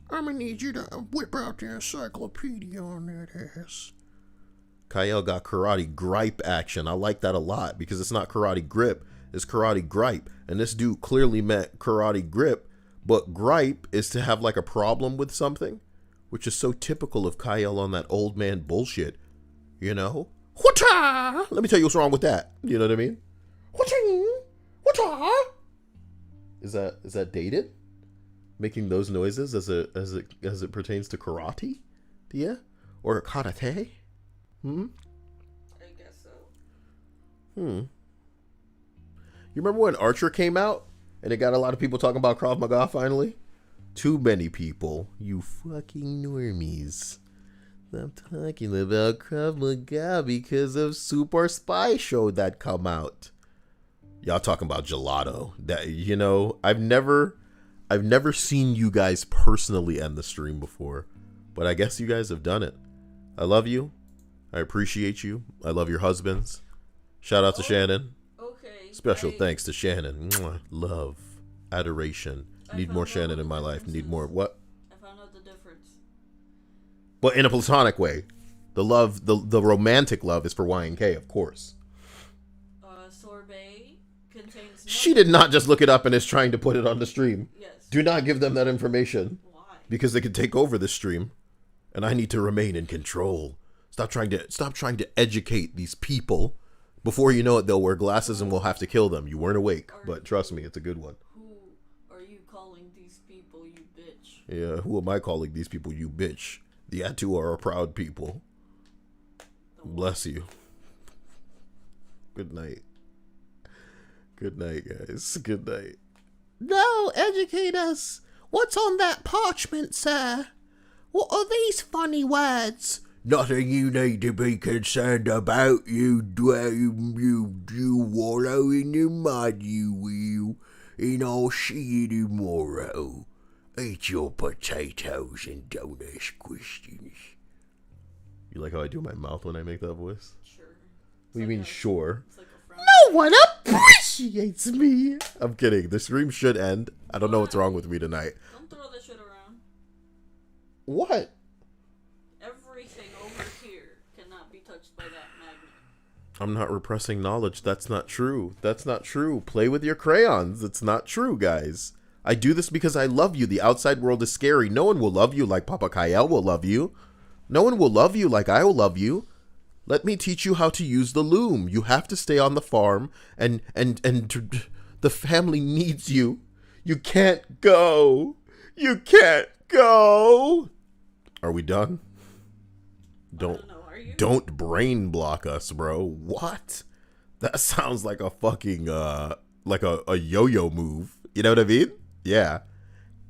I'm going to need you to whip out the encyclopedia on that ass. Kyle got karate gripe action. I like that a lot because it's not karate grip, it's karate gripe. And this dude clearly meant karate grip, but gripe is to have like a problem with something, which is so typical of Kyle on that old man bullshit. You know? Whatcha? Let me tell you what's wrong with that. You know what I mean? Whatcha? Is that dated? Making those noises as it pertains to karate? Yeah? Or karate? I guess so. You remember when Archer came out and it got a lot of people talking about Krav Maga finally? Too many people. You fucking normies. I'm talking about Krav Maga because of Super Spy Show that come out. Y'all talking about gelato. That, you know, I've never seen you guys personally end the stream before, but I guess you guys have done it. I love you. I appreciate you. I love your husbands. Shout out to Shannon. Okay. Special thanks to Shannon. Mwah. Love. Adoration. Need more Shannon in my life. Need more what? I found out the difference. But in a platonic way. The love, the romantic love is for Y and K, of course. Sorbet contains... She did not just look it up and is trying to put it on the stream. Yes. Do not give them that information. Why? Because they could take over the stream. And I need to remain in control. Stop trying to educate these people. Before you know it, they'll wear glasses and we'll have to kill them. You weren't awake, but trust me, it's a good one. Who are you calling these people, you bitch? Yeah, who am I calling these people, you bitch? The Atu are a proud people. Bless you. Good night. Good night, guys. Good night. No, educate us. What's on that parchment, sir? What are these funny words? Nothing you need to be concerned about, you wallow in the mud, you will, and I'll see you tomorrow. Eat your potatoes and don't ask questions. You like how I do my mouth when I make that voice? Sure. What do you mean, sure? It's like a friend. No one appreciates me. I'm kidding. The stream should end. I don't know what's wrong with me tonight. Don't throw that shit around. What? Everything over here cannot be touched by that magnet. I'm not repressing knowledge. That's not true. That's not true. Play with your crayons. It's not true, guys. I do this because I love you. The outside world is scary. No one will love you like Papa Kyle will love you. No one will love you like I will love you. Let me teach you how to use the loom. You have to stay on the farm and the family needs you. You can't go. You can't go. Are we done? Don't brain block us, bro. What? That sounds like a fucking like a yo-yo move. You know what I mean? Yeah.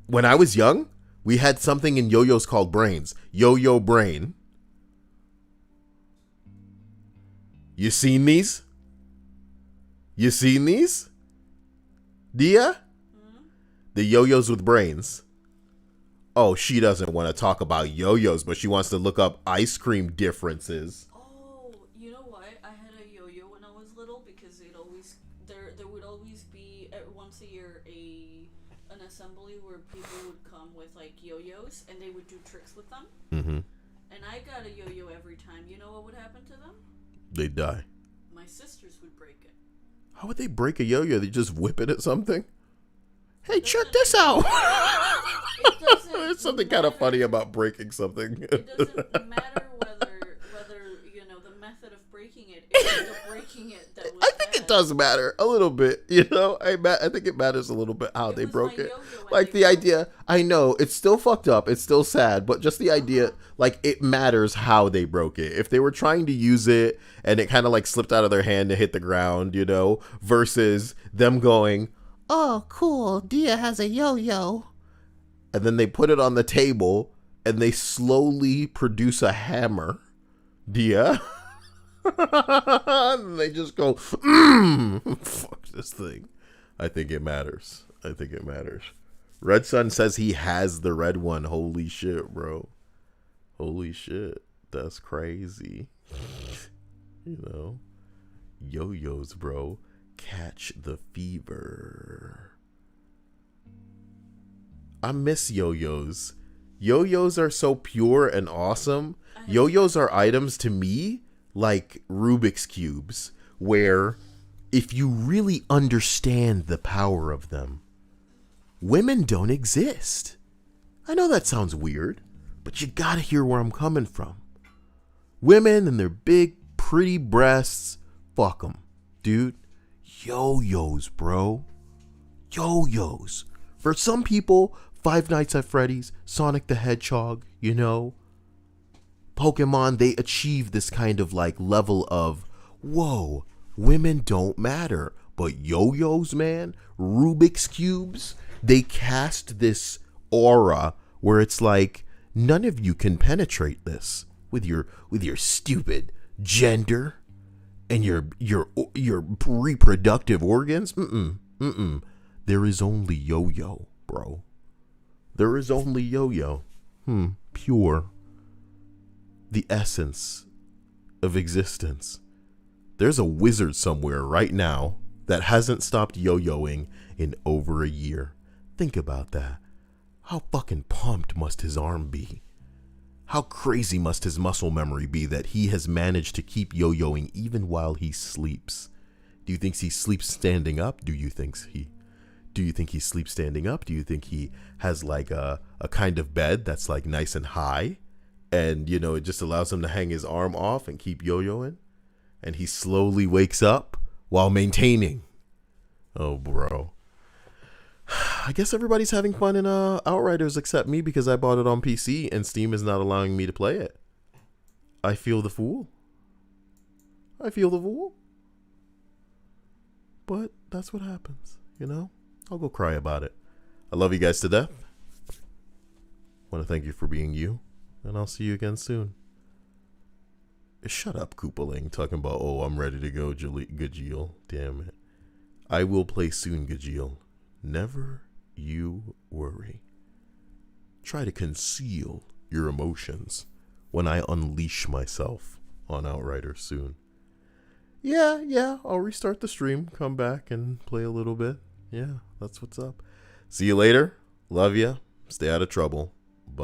When I was young, we had something in yo-yos called brains. Yo-yo brain. You seen these? You seen these? Dia? The yo-yos with brains. Oh, she doesn't want to talk about yo-yos, but she wants to look up ice cream differences. Oh, you know what? I had a yo-yo when I was little because there would always be once a year an assembly where people would come with like yo-yos and they would do tricks with them. Mm-hmm. And I got a yo-yo every time. You know what would happen to them? They'd die. My sisters would break it. How would they break a yo-yo? They just whip it at something? Hey, check this out! There's something kind of funny about breaking something. It doesn't matter whether end up breaking it, that was I think it does matter a little bit, you know. I think it matters a little bit how they broke it. Like the idea, I know it's still fucked up, it's still sad, but just the idea, like it matters how they broke it. If they were trying to use it and it kind of like slipped out of their hand to hit the ground, you know, versus them going, Oh, cool. Dia has a yo-yo. and then they put it on the table and they slowly produce a hammer. Dia. And they just go, fuck this thing. I think it matters. Red Sun says he has the red one. Holy shit, bro. Holy shit. That's crazy. You know, yo-yos, bro. Catch the fever. I miss yo-yos. Yo-yos are so pure and awesome. Yo-yos are items to me like Rubik's Cubes, where if you really understand the power of them, women don't exist. I know that sounds weird, but you gotta hear where I'm coming from. Women and their big, pretty breasts, fuck them, dude. Yo-yos, bro. Yo-yos. For some people, Five Nights at Freddy's, Sonic the Hedgehog, you know, Pokemon, they achieve this kind of like level of, whoa, women don't matter. But yo-yos, man, Rubik's Cubes, they cast this aura where it's like, none of you can penetrate this with your stupid gender and your reproductive organs. There is only yo-yo, bro. There is only yo-yo. Pure. The essence of existence. There's a wizard somewhere right now that hasn't stopped yo-yoing in over a year. Think about that. How fucking pumped must his arm be? How crazy must his muscle memory be that he has managed to keep yo-yoing even while he sleeps? Do you think he sleeps standing up? Do you think he sleeps standing up? Do you think he has like a kind of bed that's like nice and high? And, you know, it just allows him to hang his arm off and keep yo-yoing. And he slowly wakes up while maintaining. Oh, bro. I guess everybody's having fun in Outriders except me because I bought it on PC and Steam is not allowing me to play it. I feel the fool. But that's what happens, you know? I'll go cry about it. I love you guys to death. Want to thank you for being you. And I'll see you again soon. Shut up, Koopaling, talking about, oh, I'm ready to go, Gajeel. Damn it. I will play soon, Gajeel. Never you worry. Try to conceal your emotions when I unleash myself on Outriders soon. Yeah, I'll restart the stream, come back and play a little bit. Yeah, that's what's up. See you later. Love ya. Stay out of trouble.